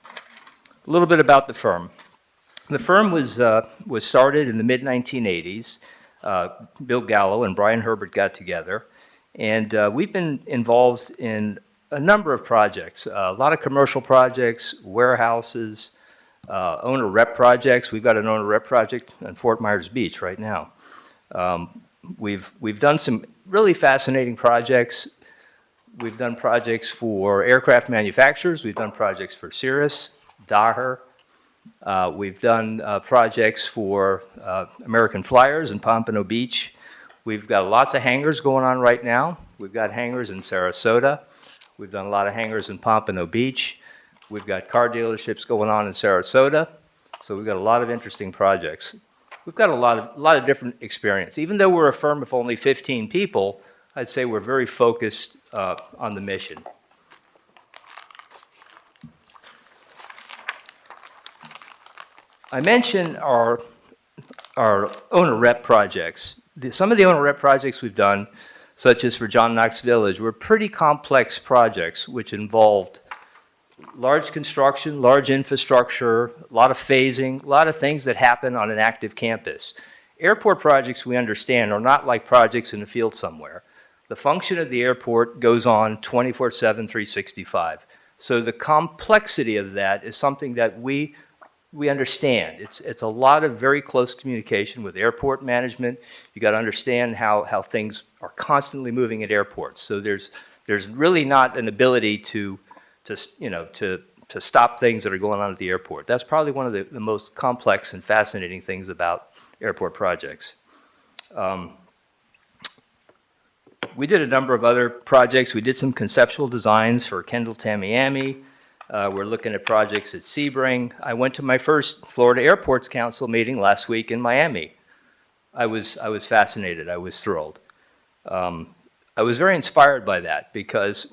A little bit about the firm. The firm was started in the mid-1980s. Bill Gallo and Brian Herbert got together, and we've been involved in a number of projects, a lot of commercial projects, warehouses, owner rep projects. We've got an owner rep project in Fort Myers Beach right now. We've done some really fascinating projects. We've done projects for aircraft manufacturers. We've done projects for Cirrus, Daher. We've done projects for American Flyers in Pompano Beach. We've got lots of hangars going on right now. We've got hangars in Sarasota. We've done a lot of hangars in Pompano Beach. We've got car dealerships going on in Sarasota. So we've got a lot of interesting projects. We've got a lot of different experience. Even though we're a firm of only 15 people, I'd say we're very focused on the mission. I mentioned our owner rep projects. Some of the owner rep projects we've done, such as for John Knox Village, were pretty complex projects which involved large construction, large infrastructure, a lot of phasing, a lot of things that happen on an active campus. Airport projects, we understand, are not like projects in a field somewhere. The function of the airport goes on 24/7, 365. So the complexity of that is something that we understand. It's a lot of very close communication with airport management. You got to understand how things are constantly moving at airports. So there's really not an ability to stop things that are going on at the airport. That's probably one of the most complex and fascinating things about airport projects. We did a number of other projects. We did some conceptual designs for Kendall Tamiami. We're looking at projects at Sebring. I went to my first Florida Airports Council meeting last week in Miami. I was fascinated. I was thrilled. I was very inspired by that because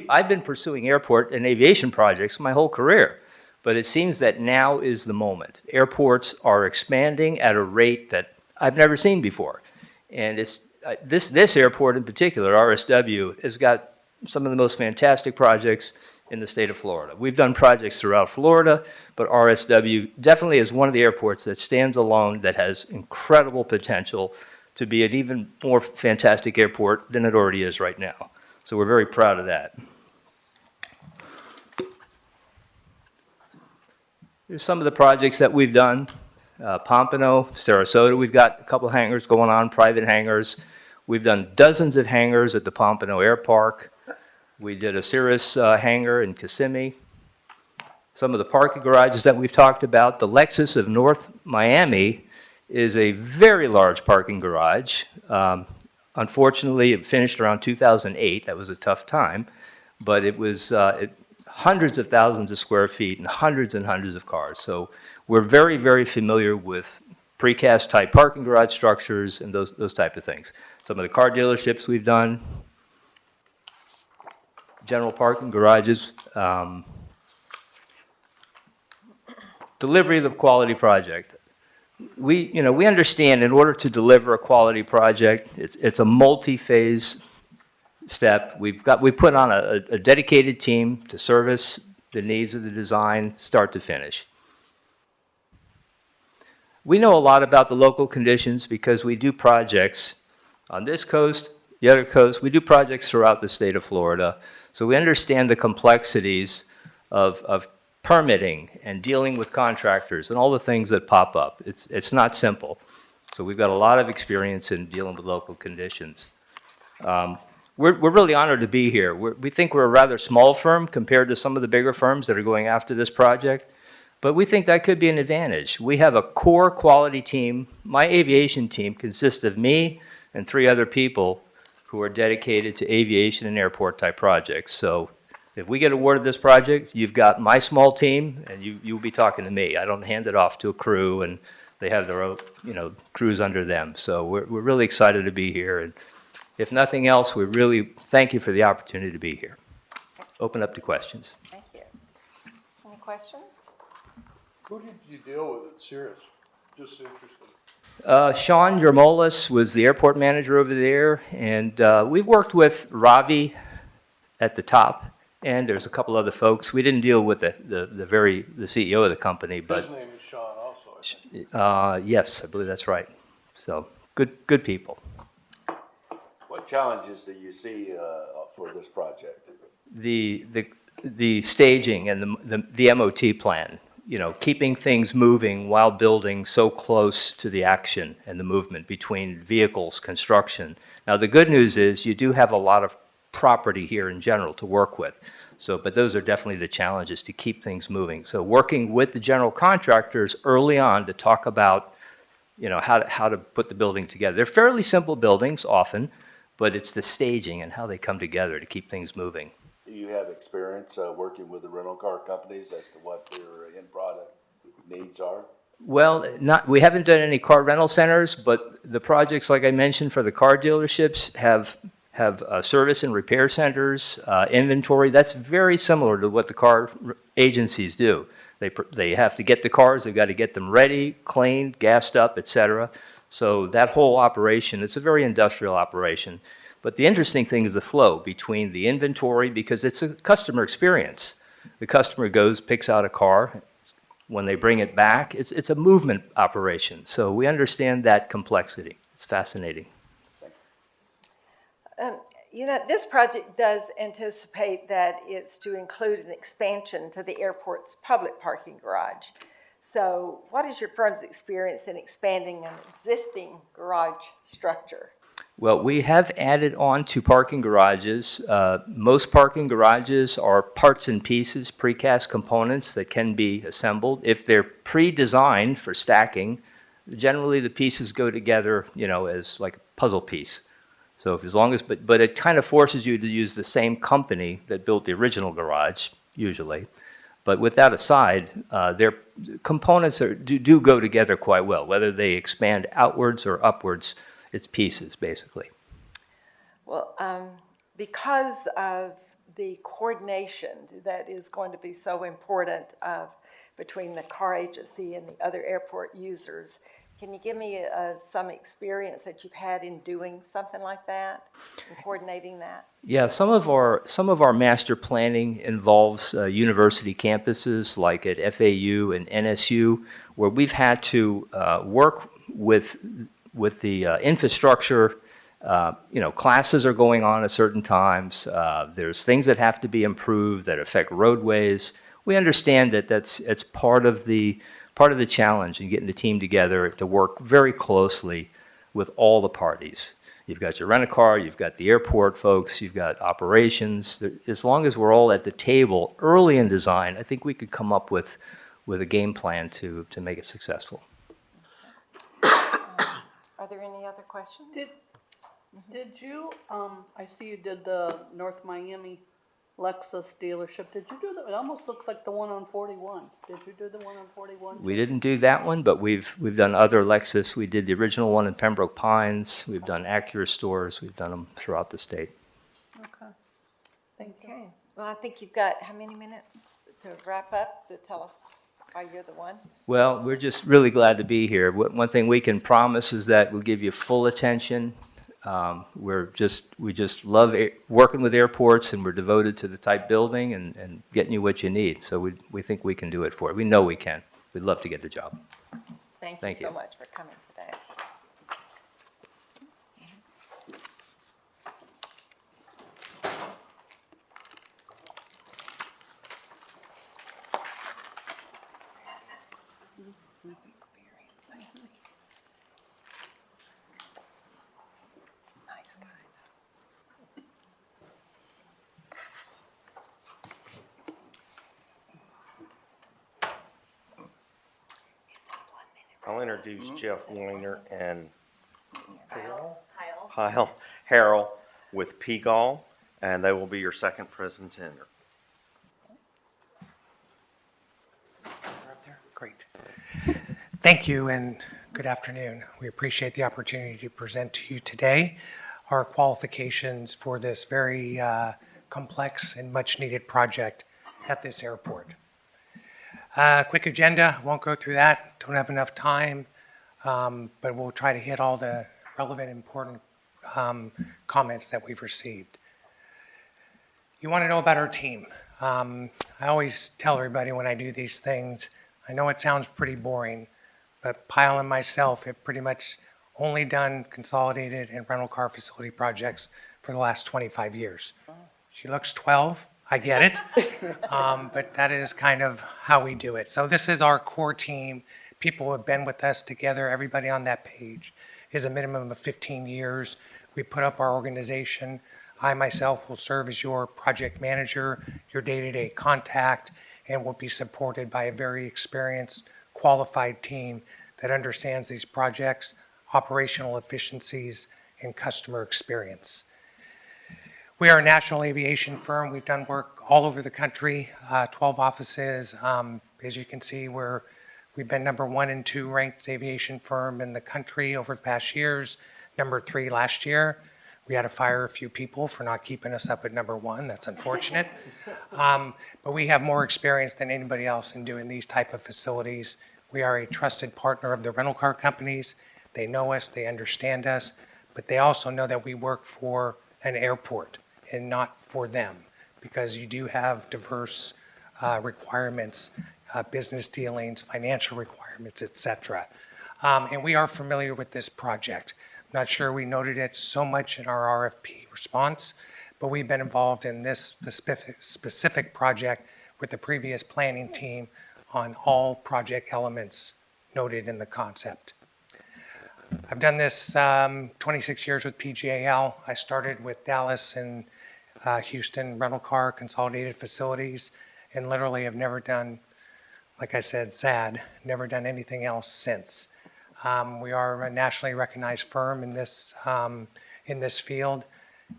I've been pursuing airport and aviation projects my whole career, but it seems that now is the moment. Airports are expanding at a rate that I've never seen before, and it's this airport in particular, RSW, has got some of the most fantastic projects in the state of Florida. We've done projects throughout Florida, but RSW definitely is one of the airports that stands alone that has incredible potential to be an even more fantastic airport than it already is right now. So we're very proud of that. Here's some of the projects that we've done. Pompano, Sarasota, we've got a couple hangars going on, private hangars. We've done dozens of hangars at the Pompano Air Park. We did a Cirrus hangar in Kissimmee. Some of the parking garages that we've talked about. The Lexus of North Miami is a very large parking garage. Unfortunately, it finished around 2008. That was a tough time. But it was hundreds of thousands of square feet and hundreds of cars. So we're very, very familiar with precast type parking garage structures and those type of things. Some of the car dealerships we've done, general parking garages, delivery of the quality project. we understand in order to deliver a quality project, it's a multi-phase step. We put on a dedicated team to service the needs of the design, start to finish. We know a lot about the local conditions because we do projects on this coast, the other coast. We do projects throughout the state of Florida. So we understand the complexities of permitting and dealing with contractors and all the things that pop up. It's not simple. So we've got a lot of experience in dealing with local conditions. We're really honored to be here. We think we're a rather small firm compared to some of the bigger firms that are going after this project, but we think that could be an advantage. We have a core quality team. My aviation team consists of me and 3 other people who are dedicated to aviation and airport type projects. So if we get awarded this project, you've got my small team and you'll be talking to me. I don't hand it off to a crew and they have their own, crews under them. So we're really excited to be here. And if nothing else, we really thank you for the opportunity to be here. Open up to questions. Thank you. Any questions? Who did you deal with at Cirrus? Just interested. Sean Germolis was the airport manager over there, and we've worked with Ravi at the top, and there's a couple other folks. We didn't deal with the CEO of the company, but His name is Sean also, I think. yes, I believe that's right. So good people. What challenges do you see for this project? The staging and the MOT plan. Keeping things moving while building so close to the action and the movement between vehicles, construction. Now, the good news is you do have a lot of property here in general to work with. But those are definitely the challenges to keep things moving. So working with the general contractors early on to talk about, how to put the building together. They're fairly simple buildings often, but it's the staging and how they come together to keep things moving. Do you have experience working with the rental car companies as to what their end product needs are? Well, we haven't done any car rental centers, but the projects, like I mentioned, for the car dealerships have service and repair centers, inventory. That's very similar to what the car agencies do. They have to get the cars, they've got to get them ready, cleaned, gassed up, etc. So that whole operation, it's a very industrial operation. But the interesting thing is the flow between the inventory, because it's a customer experience. The customer goes, picks out a car. When they bring it back, it's a movement operation. So we understand that complexity. It's fascinating. This project does anticipate that it's to include an expansion to the airport's public parking garage. So what is your firm's experience in expanding an existing garage structure? Well, we have added on to parking garages. Most parking garages are parts and pieces, precast components that can be assembled. If they're pre-designed for stacking, generally the pieces go together, as like a puzzle piece. So but it kind of forces you to use the same company that built the original garage, usually. But with that aside, their components do go together quite well, whether they expand outwards or upwards. It's pieces, basically. Well, because of the coordination that is going to be so important between the car agency and the other airport users, can you give me some experience that you've had in doing something like that, and coordinating that? Yeah, some of our master planning involves university campuses like at FAU and NSU, where we've had to work with the infrastructure. Classes are going on at certain times. There's things that have to be improved that affect roadways. We understand that it's part of the challenge in getting the team together to work very closely with all the parties. You've got your rent-a-car, you've got the airport folks, you've got operations. As long as we're all at the table early in design, I think we could come up with a game plan to make it successful. Are there any other questions? Did you, I see you did the North Miami Lexus dealership. Did you do that? It almost looks like the one on 41. Did you do the one on 41? We didn't do that one, but we've done other Lexus. We did the original one in Pembroke Pines. We've done Acura stores. We've done them throughout the state. Okay. Thank you. Okay. Well, I think you've got how many minutes to wrap up to tell us Oh, you're the one? Well, we're just really glad to be here. One thing we can promise is that we'll give you full attention. We just love working with airports, and we're devoted to the type building and getting you what you need. So we think we can do it for you. We know we can. We'd love to get the job. Thank Thank you so you. much for coming today. Nice guy. I'll introduce Jeff Weiner and Kyle Harrell with P-Gall, and they will be your second presenter. Great. Thank you and good afternoon. We appreciate the opportunity to present to you today our qualifications for this very complex and much needed project at this airport. Quick agenda, won't go through that, don't have enough time, but we'll try to hit all the relevant, important comments that we've received. You want to know about our team. I always tell everybody when I do these things, I know it sounds pretty boring, but Pyle and myself have pretty much only done consolidated and rental car facility projects for the last 25 years. She looks 12, I get it, but that is kind of how we do it. So this is our core team, people who have been with us together, everybody on that page is a minimum of 15 years. We put up our organization. I myself will serve as your project manager, your day-to-day contact, and will be supported by a very experienced, qualified team that understands these projects, operational efficiencies, and customer experience. We are a national aviation firm. We've done work all over the country, 12 offices. As you can see, we've been number 1 and 2 ranked aviation firm in the country over the past years, number 3 last year. We had to fire a few people for not keeping us up at number 1. That's unfortunate. But we have more experience than anybody else in doing these type of facilities. We are a trusted partner of the rental car companies. They know us, they understand us, but they also know that we work for an airport and not for them, because you do have diverse requirements, business dealings, financial requirements, etc. And we are familiar with this project. I'm not sure we noted it so much in our RFP response, but we've been involved in this specific project with the previous planning team on all project elements noted in the concept. I've done this 26 years with PGAL. I started with Dallas and Houston rental car consolidated facilities, and literally have never done, like I said, sad, never done anything else since. We are a nationally recognized firm in this field,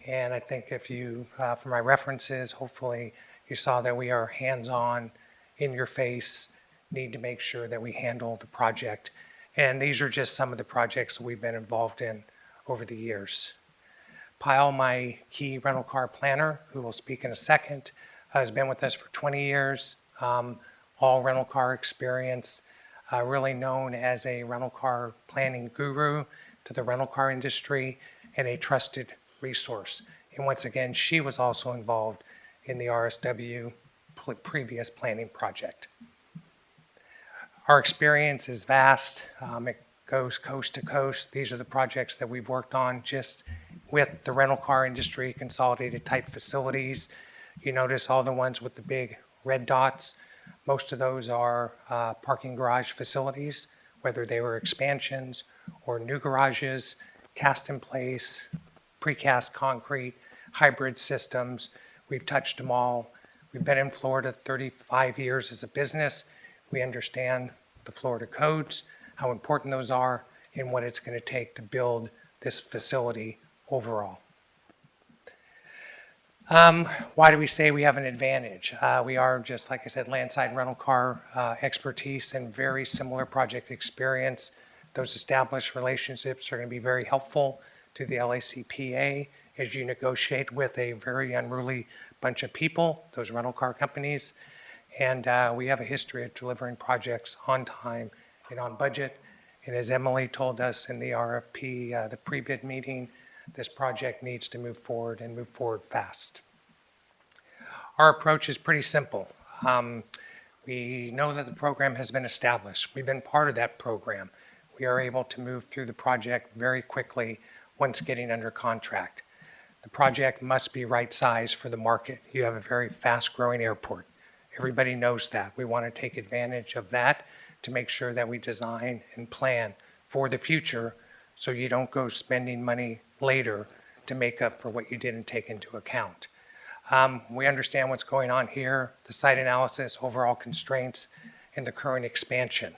and I think if you, for my references, hopefully you saw that we are hands-on, in your face, need to make sure that we handle the project. And these are just some of the projects that we've been involved in over the years. Pyle, my key rental car planner, who will speak in a second, has been with us for 20 years, all rental car experience, really known as a rental car planning guru to the rental car industry and a trusted resource. And once again, she was also involved in the RSW previous planning project. Our experience is vast. It goes coast to coast. These are the projects that we've worked on just with the rental car industry, consolidated type facilities. You notice all the ones with the big red dots. Most of those are parking garage facilities, whether they were expansions or new garages, cast in place, precast concrete, hybrid systems. We've touched them all. We've been in Florida 35 years as a business. We understand the Florida codes, how important those are, and what it's going to take to build this facility overall. Why do we say we have an advantage? We are, just like I said, landside rental car expertise and very similar project experience. Those established relationships are going to be very helpful to the LACPA as you negotiate with a very unruly bunch of people, those rental car companies. And we have a history of delivering projects on time and on budget. And as Emily told us in the RFP, the pre-bid meeting, this project needs to move forward and move forward fast. Our approach is pretty simple. We know that the program has been established. We've been part of that program. We are able to move through the project very quickly once getting under contract. The project must be right-sized for the market. You have a very fast-growing airport. Everybody knows that. We want to take advantage of that to make sure that we design and plan for the future so you don't go spending money later to make up for what you didn't take into account. We understand what's going on here, the site analysis, overall constraints, and the current expansion.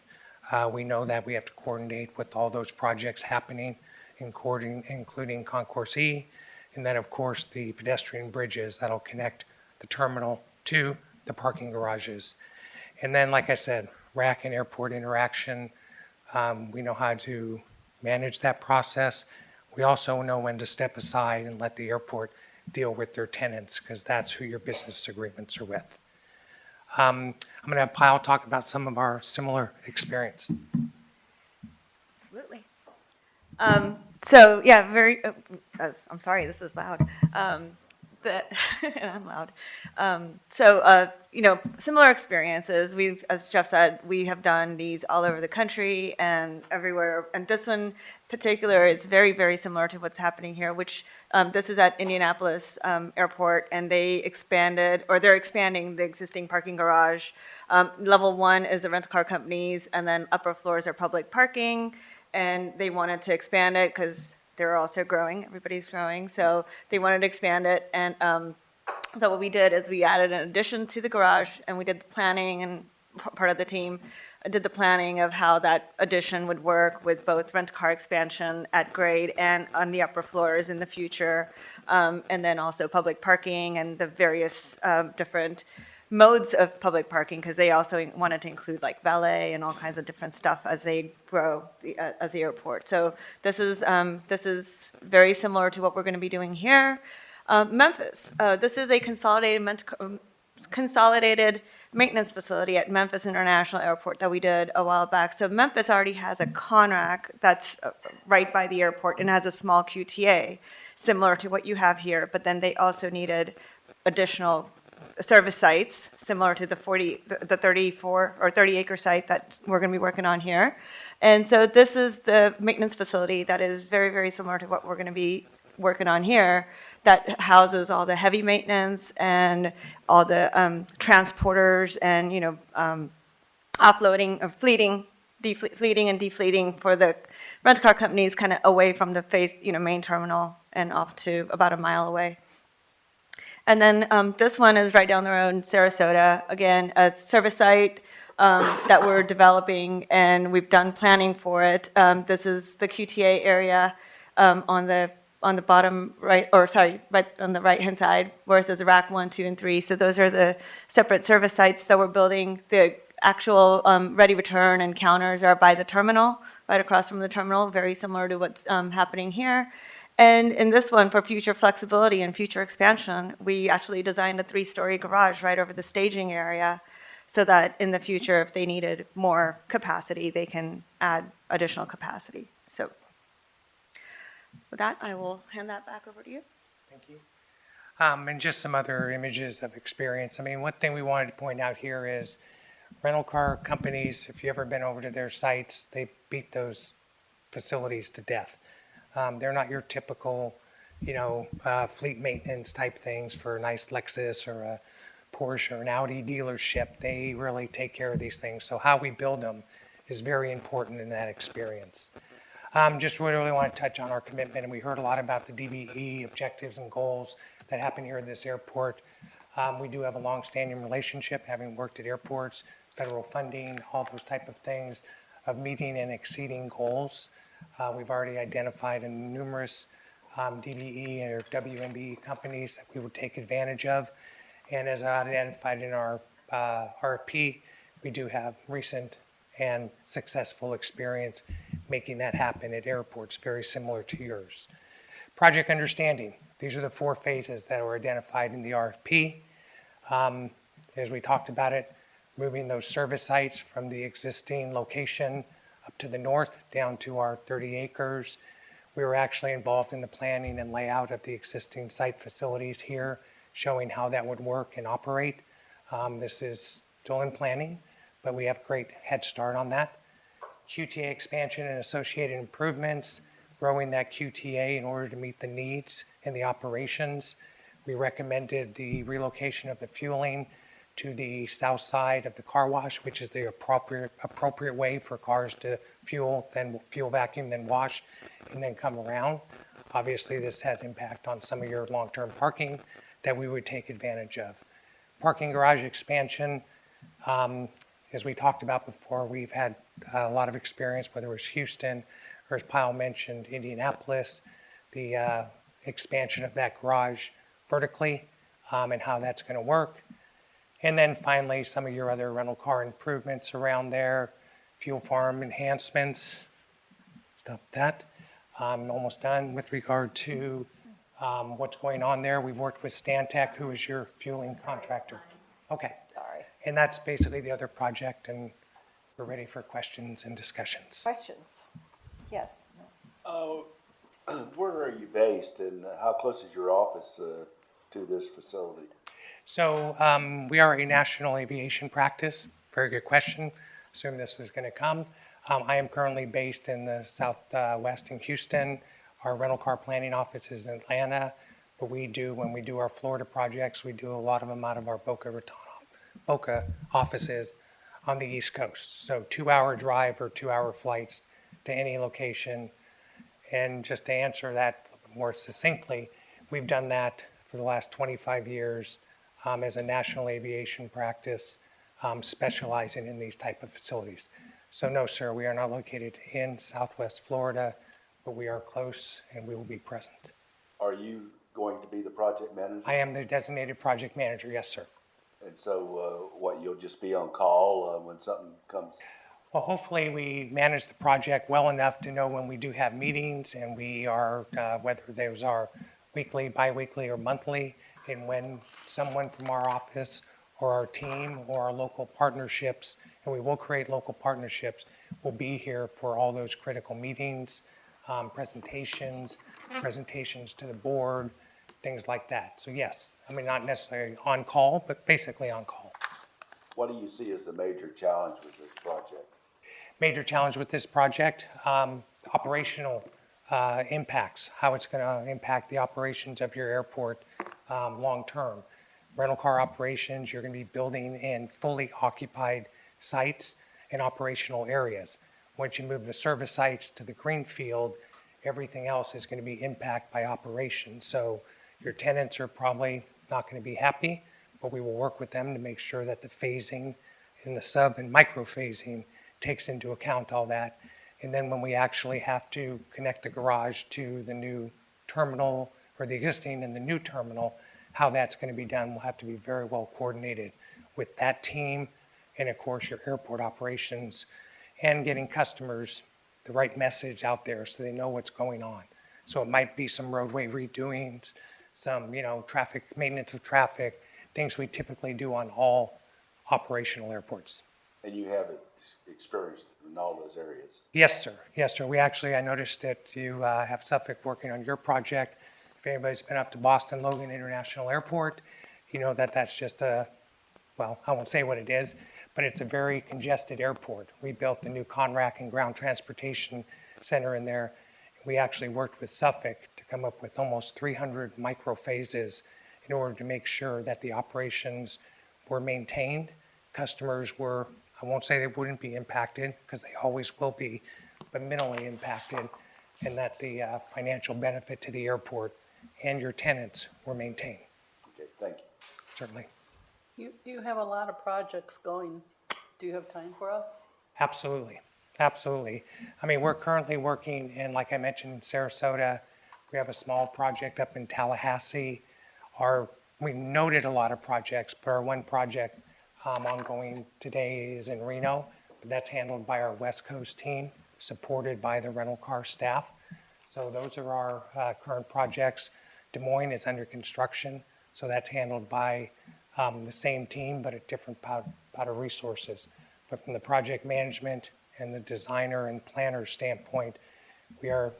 We know that we have to coordinate with all those projects happening, including Concourse E, and then, of course, the pedestrian bridges that'll connect the terminal to the parking garages. And then, like I said, RAC and airport interaction, we know how to manage that process. We also know when to step aside and let the airport deal with their tenants, because that's who your business agreements are with. I'm going to have Pyle talk about some of our similar experience. Absolutely. So yeah, I'm sorry, this is loud. And I'm loud. Similar experiences. As Jeff said, we have done these all over the country and everywhere. And this one particular, it's very, very similar to what's happening here, which this is at Indianapolis Airport, and they're expanding the existing parking garage. Level 1 is the rental car companies, and then upper floors are public parking. And they wanted to expand it because they're also growing. Everybody's growing, so they wanted to expand it. And so what we did is we added an addition to the garage, and we did the planning, and part of the team did the planning of how that addition would work with both rent-car expansion at grade and on the upper floors in the future, and then also public parking and the various different modes of public parking, because they also wanted to include like valet and all kinds of different stuff as they grow as the airport. So this is very similar to what we're going to be doing here. Memphis. This is a consolidated maintenance facility at Memphis International Airport that we did a while back. So Memphis already has a CONRAC that's right by the airport and has a small QTA, similar to what you have here, but then they also needed additional service sites, similar to the 34 or 30 acre site that we're going to be working on here. And so this is the maintenance facility that is very, very similar to what we're going to be working on here, that houses all the heavy maintenance and all the transporters and, offloading or fleeting and defleeting for the rental car companies kind of away from the main terminal and off to about a mile away. And then this one is right down the road in Sarasota. Again, a service site that we're developing, and we've done planning for it. This is the QTA area on the bottom right, right on the right-hand side, where it says rack 1, 2, and 3. So those are the separate service sites that we're building. The actual ready return and counters are by the terminal, right across from the terminal, very similar to what's happening here. And in this one, for future flexibility and future expansion, we actually designed a 3-story garage right over the staging area so that in the future, if they needed more capacity, they can add additional capacity. So with that, I will hand that back over to you. Thank you. And just some other images of experience. I mean, one thing we wanted to point out here is rental car companies, if you've ever been over to their sites, they beat those facilities to death. They're not your typical, fleet maintenance type things for a nice Lexus or a Porsche or an Audi dealership. They really take care of these things. So how we build them is very important in that experience. Just really want to touch on our commitment, and we heard a lot about the DBE objectives and goals that happen here at this airport. We do have a long-standing relationship, having worked at airports, federal funding, all those type of things, of meeting and exceeding goals. We've already identified numerous DBE or WMB companies that we would take advantage of. And as I identified in our RFP, we do have recent and successful experience making that happen at airports very similar to yours. Project understanding. These are the 4 phases that were identified in the RFP. As we talked about it, moving those service sites from the existing location up to the north down to our 30 acres. We were actually involved in the planning and layout of the existing site facilities here, showing how that would work and operate. This is still in planning, but we have great head start on that. QTA expansion and associated improvements, growing that QTA in order to meet the needs and the operations. We recommended the relocation of the fueling to the south side of the car wash, which is the appropriate way for cars to fuel, then fuel vacuum, then wash, and then come around. Obviously, this has impact on some of your long-term parking that we would take advantage of. Parking garage expansion, as we talked about before, we've had a lot of experience, whether it was Houston or, as Pyle mentioned, Indianapolis, the expansion of that garage vertically and how that's going to work. And then finally, some of your other rental car improvements around there, fuel farm enhancements, stop that. I'm almost done with regard to what's going on there. We've worked with Stantec, who is your fueling contractor. Okay. Sorry. And that's basically the other project, and we're ready for questions and discussions. Questions? Yes. Where are you based and how close is your office to this facility? So we are a national aviation practice. Very good question. Assume this was going to come. I am currently based in the southwest in Houston. Our rental car planning office is in Atlanta. But when we do our Florida projects, we do a lot of them out of our Boca offices on the East Coast. So 2-hour drive or 2-hour flights to any location. And just to answer that a little bit more succinctly, we've done that for the last 25 years as a national aviation practice, specializing in these type of facilities. So no, sir, we are not located in Southwest Florida, but we are close and we will be present. Are you going to be the project manager? I am the designated project manager, yes, sir. And so you'll just be on call when something comes? Well, hopefully we manage the project well enough to know when we do have meetings, and we are, whether those are weekly, bi-weekly, or monthly, and when someone from our office or our team or our local partnerships, and we will create local partnerships, will be here for all those critical meetings, presentations to the board, things like that. So yes, I mean, not necessarily on call, but basically on call. What do you see as the major challenge with this project? Major challenge with this project, operational impacts, how it's going to impact the operations of your airport long-term. Rental car operations, you're going to be building in fully occupied sites and operational areas. Once you move the service sites to the greenfield, everything else is going to be impacted by operations. So your tenants are probably not going to be happy, but we will work with them to make sure that the phasing and the sub and micro phasing takes into account all that. And then when we actually have to connect the garage to the new terminal, or the existing and the new terminal, how that's going to be done will have to be very well coordinated with that team and of course your airport operations, and getting customers the right message out there so they know what's going on. So it might be some roadway redoings, some traffic, maintenance of traffic, things we typically do on all operational airports. And you have experience in all those areas? Yes, sir. Yes, sir. I noticed that you have Suffolk working on your project. If anybody's been up to Boston Logan International Airport, you know that that's just well, I won't say what it is, but it's a very congested airport. We built the new CONRAC and ground transportation center in there. We actually worked with Suffolk to come up with almost 300 micro phases in order to make sure that the operations were maintained. Customers were, I won't say they wouldn't be impacted, because they always will be, but minimally impacted, and that the financial benefit to the airport and your tenants were maintained. Okay, thank you. Certainly. You have a lot of projects going. Do you have time for us? Absolutely. Absolutely. I mean, we're currently working in, like I mentioned, in Sarasota. We have a small project up in Tallahassee. We noted a lot of projects, but our one project ongoing today is in Reno. But that's handled by our West Coast team, supported by the rental car staff. So those are our current projects. Des Moines is under construction, so that's handled by the same team, but a different pot of resources. But from the project management and the designer and planner standpoint, we are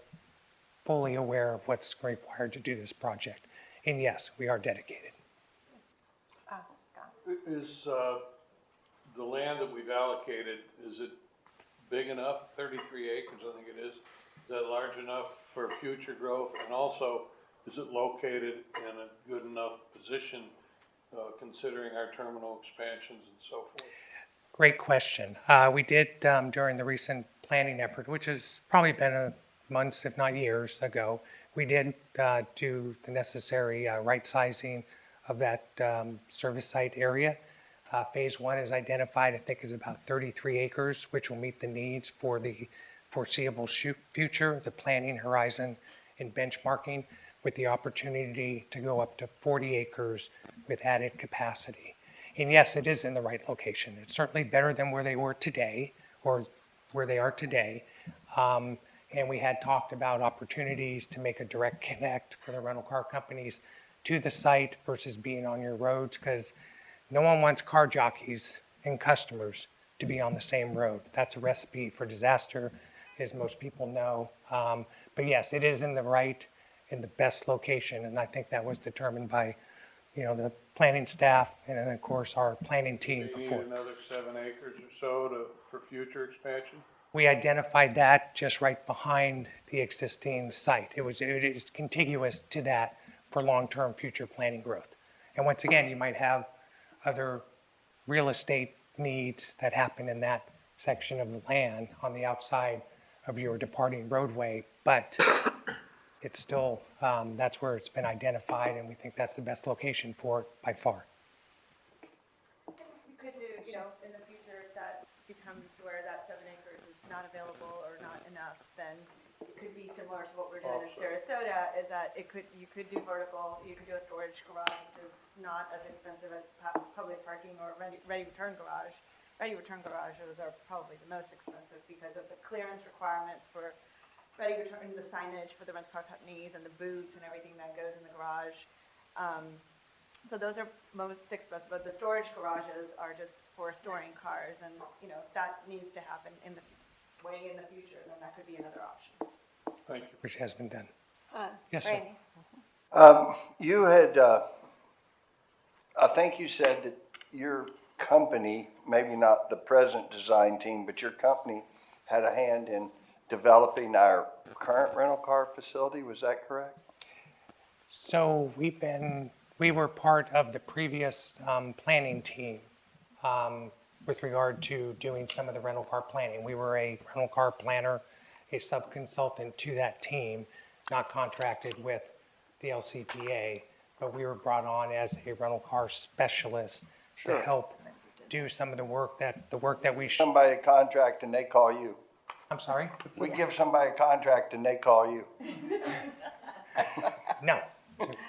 fully aware of what's required to do this project. And yes, we are dedicated. Scott. Is the land that we've allocated, is it big enough, 33 acres, I think it is? Is that large enough for future growth? And also, is it located in a good enough position, considering our terminal expansions and so forth? Great question. We did, during the recent planning effort, which has probably been months, if not years ago, we did do the necessary right sizing of that service site area. Phase 1 is identified, I think, is about 33 acres, which will meet the needs for the foreseeable future, the planning horizon and benchmarking, with the opportunity to go up to 40 acres with added capacity. And yes, it is in the right location. It's certainly better than where they were today, or where they are today. And we had talked about opportunities to make a direct connect for the rental car companies to the site versus being on your roads, because no one wants car jockeys and customers to be on the same road. That's a recipe for disaster, as most people know. But yes, it is in the best location, and I think that was determined by, the planning staff and then, of course, our planning team Do you before. need another 7 acres or so for future expansion? We identified that just right behind the existing site. It is contiguous to that for long-term future planning growth. And once again, you might have other real estate needs that happen in that section of the land on the outside of your departing roadway, but it's still, that's where it's been identified, and we think that's the best location for it by far. You could do, in the future, if that becomes where that 7 acres is not available or not enough, then it could be similar to what we're doing in Sarasota, is that you could do vertical, you could do a storage garage, which is not as expensive as public parking or ready return garage. Ready return garages are probably the most expensive because of the clearance requirements for ready return, the signage for the rental car companies and the booths and everything that goes in the garage. So those are most expensive, but the storage garages are just for storing cars, and if that needs to happen way in the future, then that could be another option. Thank you. Which has been done. Yes, sir. Randy. You had, I think you said that your company, maybe not the present design team, but your company had a hand in developing our current rental car facility. Was that correct? So we were part of the previous planning team with regard to doing some of the rental car planning. We were a rental car planner, a sub-consultant to that team, not contracted with the LCPA, but we were brought on as a rental car specialist to help do some of the work that we should. Somebody a contract and they call you. I'm sorry? We give somebody a contract and they call you. No,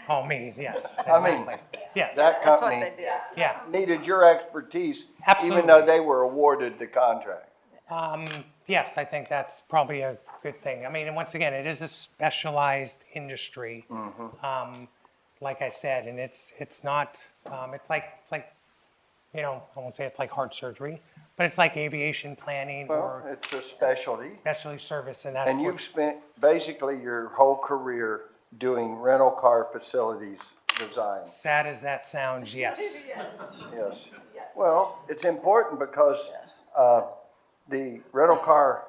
call me, yes. I mean, exactly. Yes, that That's what company they did. yeah. needed your expertise, Absolutely. even though they were awarded the contract. Yes, I think that's probably a good thing. I mean, and once again, it is a specialized industry. Like I said, and it's not, it's like, I won't say it's like heart surgery, but it's like aviation planning Well, or it's a specialty. specialty service, and that's And what, you've spent basically your whole career doing rental car facilities design. sad as that sounds, yes. Yes. Well, it's important because the rental car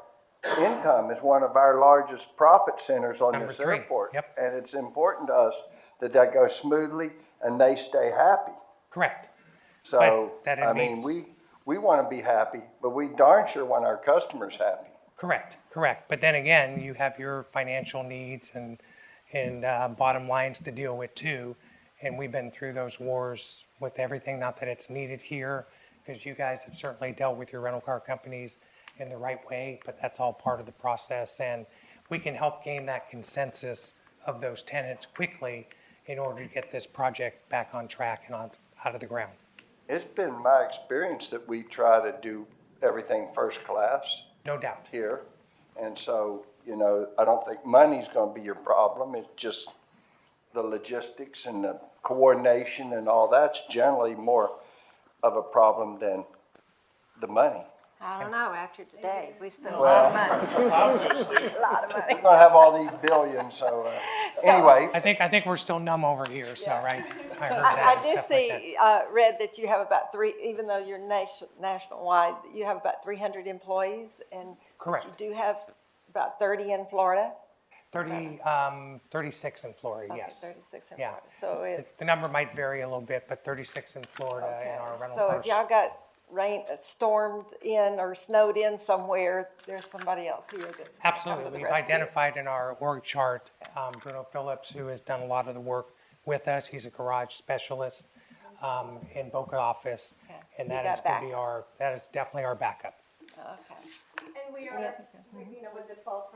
income is one of our largest profit centers on Number this 3, airport. yep. And it's important to us that that goes smoothly and they stay happy. Correct. So, But that it I mean, meets- we want to be happy, but we darn sure want our customers happy. Correct. But then again, you have your financial needs and bottom lines to deal with too. And we've been through those wars with everything, not that it's needed here, because you guys have certainly dealt with your rental car companies in the right way, but that's all part of the process. And we can help gain that consensus of those tenants quickly in order to get this project back on track and out of the ground. It's been my experience that we try to do everything first class No doubt. here. And so, I don't think money's going to be your problem. It's just the logistics and the coordination and all that's generally more of a problem than the money. I don't know, after today, we spent a lot of money. Obviously. A lot of money. We're gonna have all these billions, so, anyway. I think we're still numb over here, so, right? I heard I that and did stuff like that. see, read that you have about even though you're nationwide, you have about 300 employees, and Correct. you do have about 30 in Florida? 36 in Florida, Okay, yes. 36 in Yeah. Florida. So it, The number might vary a little bit, but 36 in Florida okay. in our rental So cars. if y'all got stormed in or snowed in somewhere, there's somebody else here that's gonna come Absolutely. to the We've rescue. identified in our org chart, Bruno Phillips, who has done a lot of the work with us. He's a garage specialist in Boca office. Okay. And You that got is going to be backup. that is definitely our backup. Okay. And we are, you know, with the 12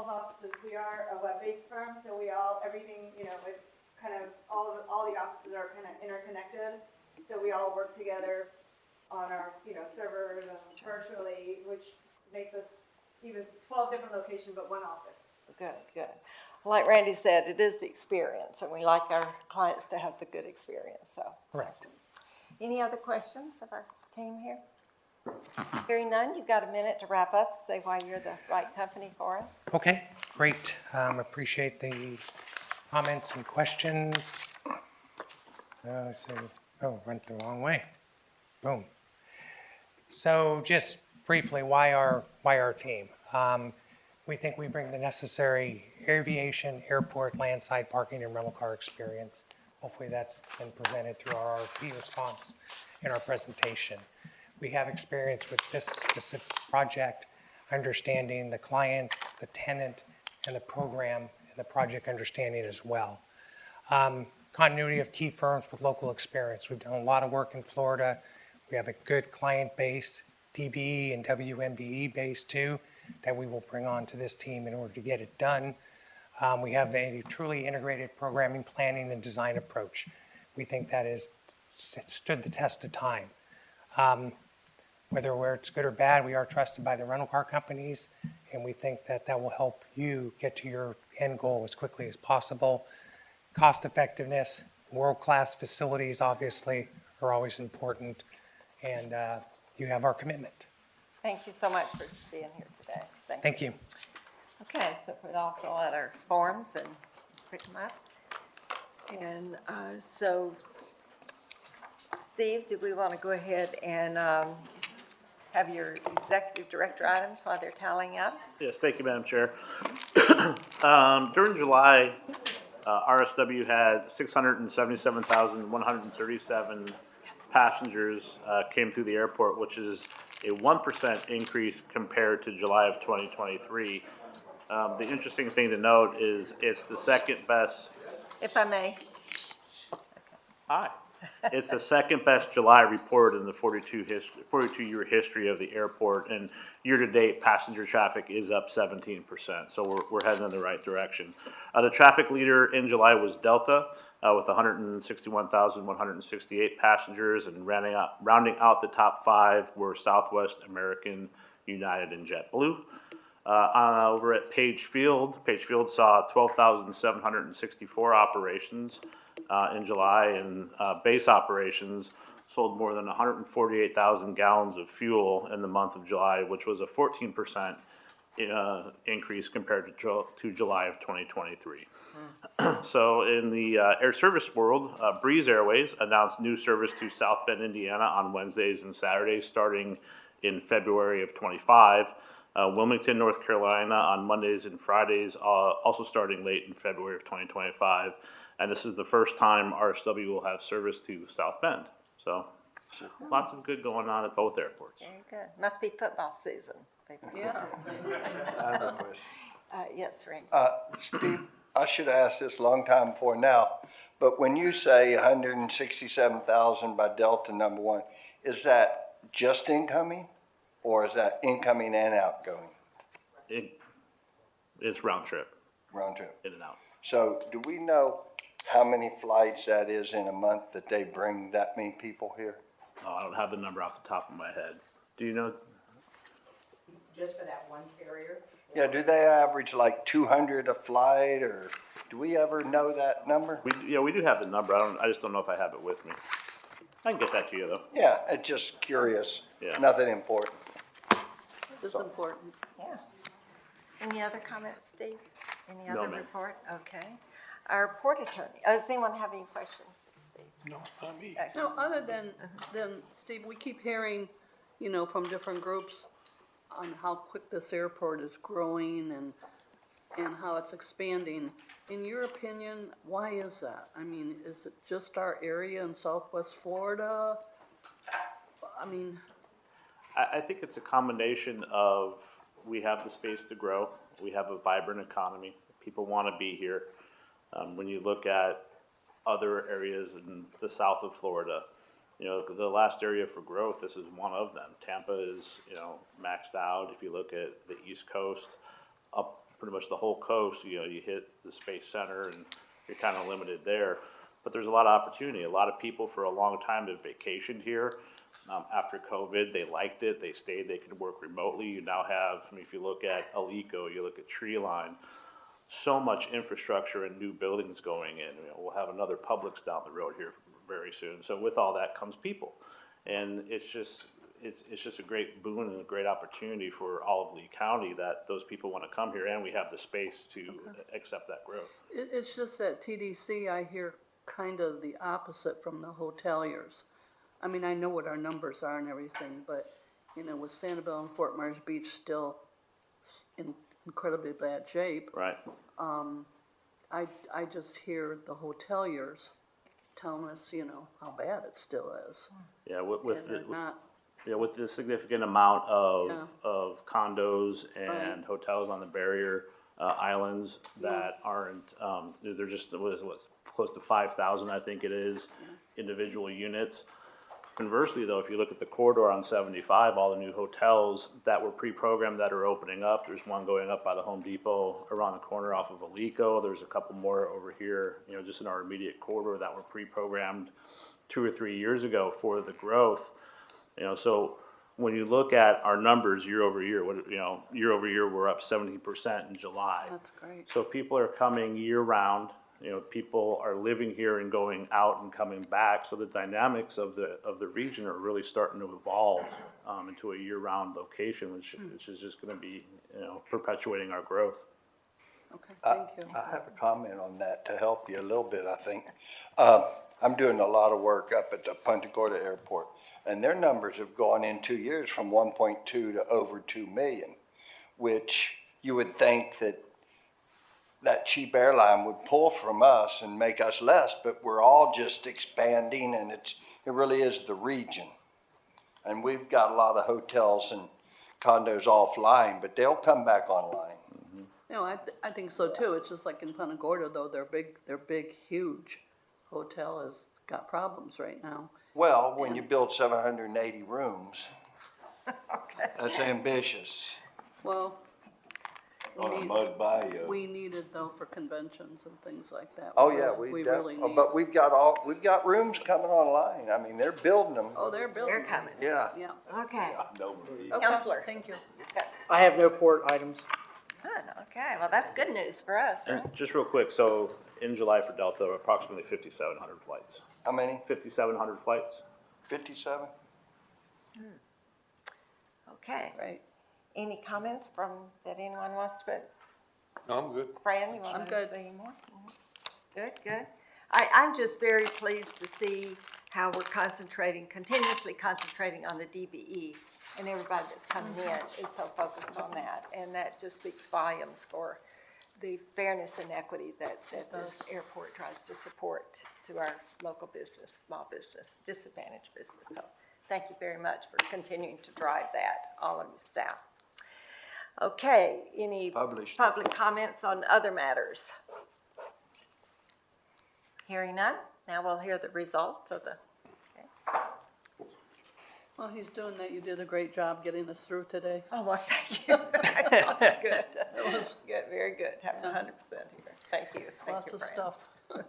offices, we are a web-based firm, so everything, you know, it's kind of, all the offices are kind of interconnected. So we all work together on our, you know, servers and virtually, which makes us even 12 different locations, but one office. Good, good. Like Randy said, it is the experience, and we like our clients to have the good experience, so. Correct. Any other questions of our team here? Hearing none, you've got a minute to wrap up, say why you're the right company for us. Okay, great. Appreciate the comments and questions. Let's see. Oh, went the wrong way. Boom. So just briefly, why our team? We think we bring the necessary aviation, airport, landside parking, and rental car experience. Hopefully that's been presented through our RFP response in our presentation. We have experience with this specific project, understanding the clients, the tenant, and the program, and the project understanding as well. Continuity of key firms with local experience. We've done a lot of work in Florida. We have a good client base, DBE and WMBE base too, that we will bring on to this team in order to get it done. We have a truly integrated programming, planning, and design approach. We think that has stood the test of time. Whether it's good or bad, we are trusted by the rental car companies, and we think that that will help you get to your end goal as quickly as possible. Cost effectiveness, world-class facilities obviously are always important, and you have our commitment. Thank you so much for being here today. Thank you. Okay, so we'll all fill out our forms and pick them up. And so, Steve, do we want to go ahead and have your executive director items while they're tallying up? Yes, thank you, Madam Chair. During July, RSW had 677,137 passengers came through the airport, which is a 1% increase compared to July of 2023. The interesting thing to note is it's the second best. If I may. Hi. It's the second best July reported in the 42-year history of the airport, and year-to-date passenger traffic is up 17%, so we're heading in the right direction. The traffic leader in July was Delta with 161,168 passengers, and rounding out the top five were Southwest, American, United, and JetBlue. Over at Page Field saw 12,764 operations in July, and base operations sold more than 148,000 gallons of fuel in the month of July, which was a 14% increase compared to July of 2023. So in the air service world, Breeze Airways announced new service to South Bend, Indiana on Wednesdays and Saturdays starting in February of 25. Wilmington, North Carolina on Mondays and Fridays, also starting late in February of 2025. And this is the first time RSW will have service to South Bend. So lots of good going on at both airports. Very good. Must be football season. Yeah. I have a question. Yes, Randy. Steve, I should have asked this a long time before now, but when you say 167,000 by Delta number one, is that just incoming, or is that incoming and outgoing? It's round trip, Round trip. in and out. So do we know how many flights that is in a month that they bring that many people here? I don't have the number off the top of my head. Do you know? Just for that one carrier? Yeah, do they average like 200 a flight, or do we ever know that number? We do have the number. I just don't know if I have it with me. I can get that to you though. Yeah, it's just curious. Yeah. Nothing important. It's important. Yeah. Any other comments, Steve? Any No, other ma'am. report? Okay. Our port attorney, does anyone have any questions? No, not me. Excellent. No, other than, Steve, we keep hearing, from different groups on how quick this airport is growing and how it's expanding. In your opinion, why is that? I mean, is it just our area in Southwest Florida? I mean, I think it's a combination of, we have the space to grow, we have a vibrant economy, people want to be here. When you look at other areas in the south of Florida, the last area for growth, this is one of them. Tampa is, maxed out. If you look at the East Coast, up pretty much the whole coast, you hit the Space Center and you're kind of limited there. But there's a lot of opportunity. A lot of people for a long time have vacationed here. After COVID, they liked it, they stayed, they could work remotely. You now have, if you look at Alico, you look at Treeline, so much infrastructure and new buildings going in. We'll have another Publix down the road here very soon. So with all that comes people. And it's just a great boon and a great opportunity for all of Lee County that those people want to come here, and we have the space to accept that growth. it's just that TDC, I hear kind of the opposite from the hoteliers. I mean, I know what our numbers are and everything, but, with Sanibel and Fort Myers Beach still in incredibly bad shape. Right. I just hear the hoteliers telling us, how bad it still is. Yeah, And with the significant amount of, Yeah. of condos and Right. hotels on the barrier islands that aren't, they're just, what's close to 5,000, I think it is, individual units. Conversely, though, if you look at the corridor on 75, all the new hotels that were pre-programmed that are opening up, there's one going up by the Home Depot around the corner off of Alico. There's a couple more over here, just in our immediate corridor that were pre-programmed 2 or 3 years ago for the growth. So when you look at our numbers year over year, year over year, we're up 70% in July. That's great. So people are coming year round. People are living here and going out and coming back. So the dynamics of the region are really starting to evolve into a year-round location, which is just going to be, perpetuating our growth. Okay, thank you. I have a comment on that to help you a little bit, I think. I'm doing a lot of work up at the Punta Gorda Airport, and their numbers have gone in 2 years from 1.2 to over 2 million, which you would think that cheap airline would pull from us and make us less, but we're all just expanding, and it really is the region. And we've got a lot of hotels and condos offline, but they'll come back online. I think so too. It's just like in Punta Gorda, though, their big, huge hotel has got problems right now. Well, when you build 780 rooms, that's ambitious. Well, On a mud bayou. we need it though for conventions and things like that. Oh, yeah, We really need. but we've got rooms coming online. I mean, they're building them. Oh, they're building. They're coming. Yeah. Yeah. Okay. Okay, Counselor. thank you. I have no port items. Good, okay, well, that's good news for us, right? And just real quick, so in July for Delta, approximately 5,700 flights. How many? 5,700 flights. 57? Okay. Right. Any comments that anyone wants to put? No, I'm good. Fran, you I'm want good. to say more? Good, good. I'm just very pleased to see how we're continuously concentrating on the DBE, and everybody that's coming in is so focused on that, and that just speaks volumes for the fairness and equity that this airport tries to support to our local business, small business, disadvantaged business. So thank you very much for continuing to drive that, all of your staff. Okay, any public comments on other matters? Hearing none, now we'll hear the results of the, Well, he's doing that. You did a great job getting us through today. oh, well, thank you. That was good. That was Good, very good. Have 100% here. Thank you. Thank lots you, of Fran. stuff.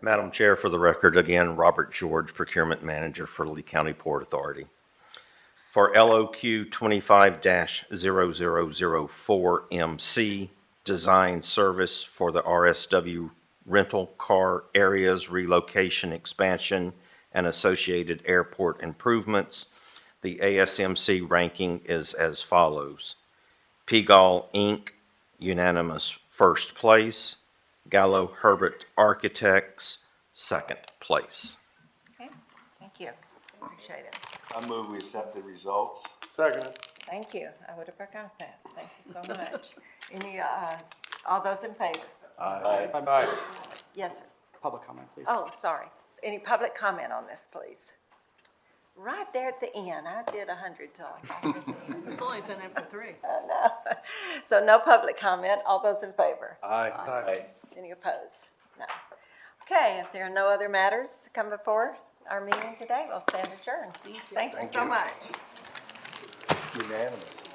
Madam Chair, for the record, again, Robert George, Procurement Manager for Lee County Port Authority. For LOQ 25-0004MC, design service for the RSW rental car areas relocation expansion and associated airport improvements. The ASMC ranking is as follows. Peagal Inc., unanimous first place. Gallo Herbert Architects, second place. Okay, thank you. Appreciate it. I move we accept the results. Second. Thank you. I would have forgot that. Thank you so much. Any, all those in favor? Aye. Aye. Yes, sir. Public comment, please. Oh, sorry. Any public comment on this, please? Right there at the end. I did 100 till I got to the end. It's only 10 after 3. No. So no public comment. All those in favor? Aye. Any opposed? No. Okay, if there are no other matters to come before our meeting today, we'll stand adjourned. Thank you. Thank you so much. Unanimous.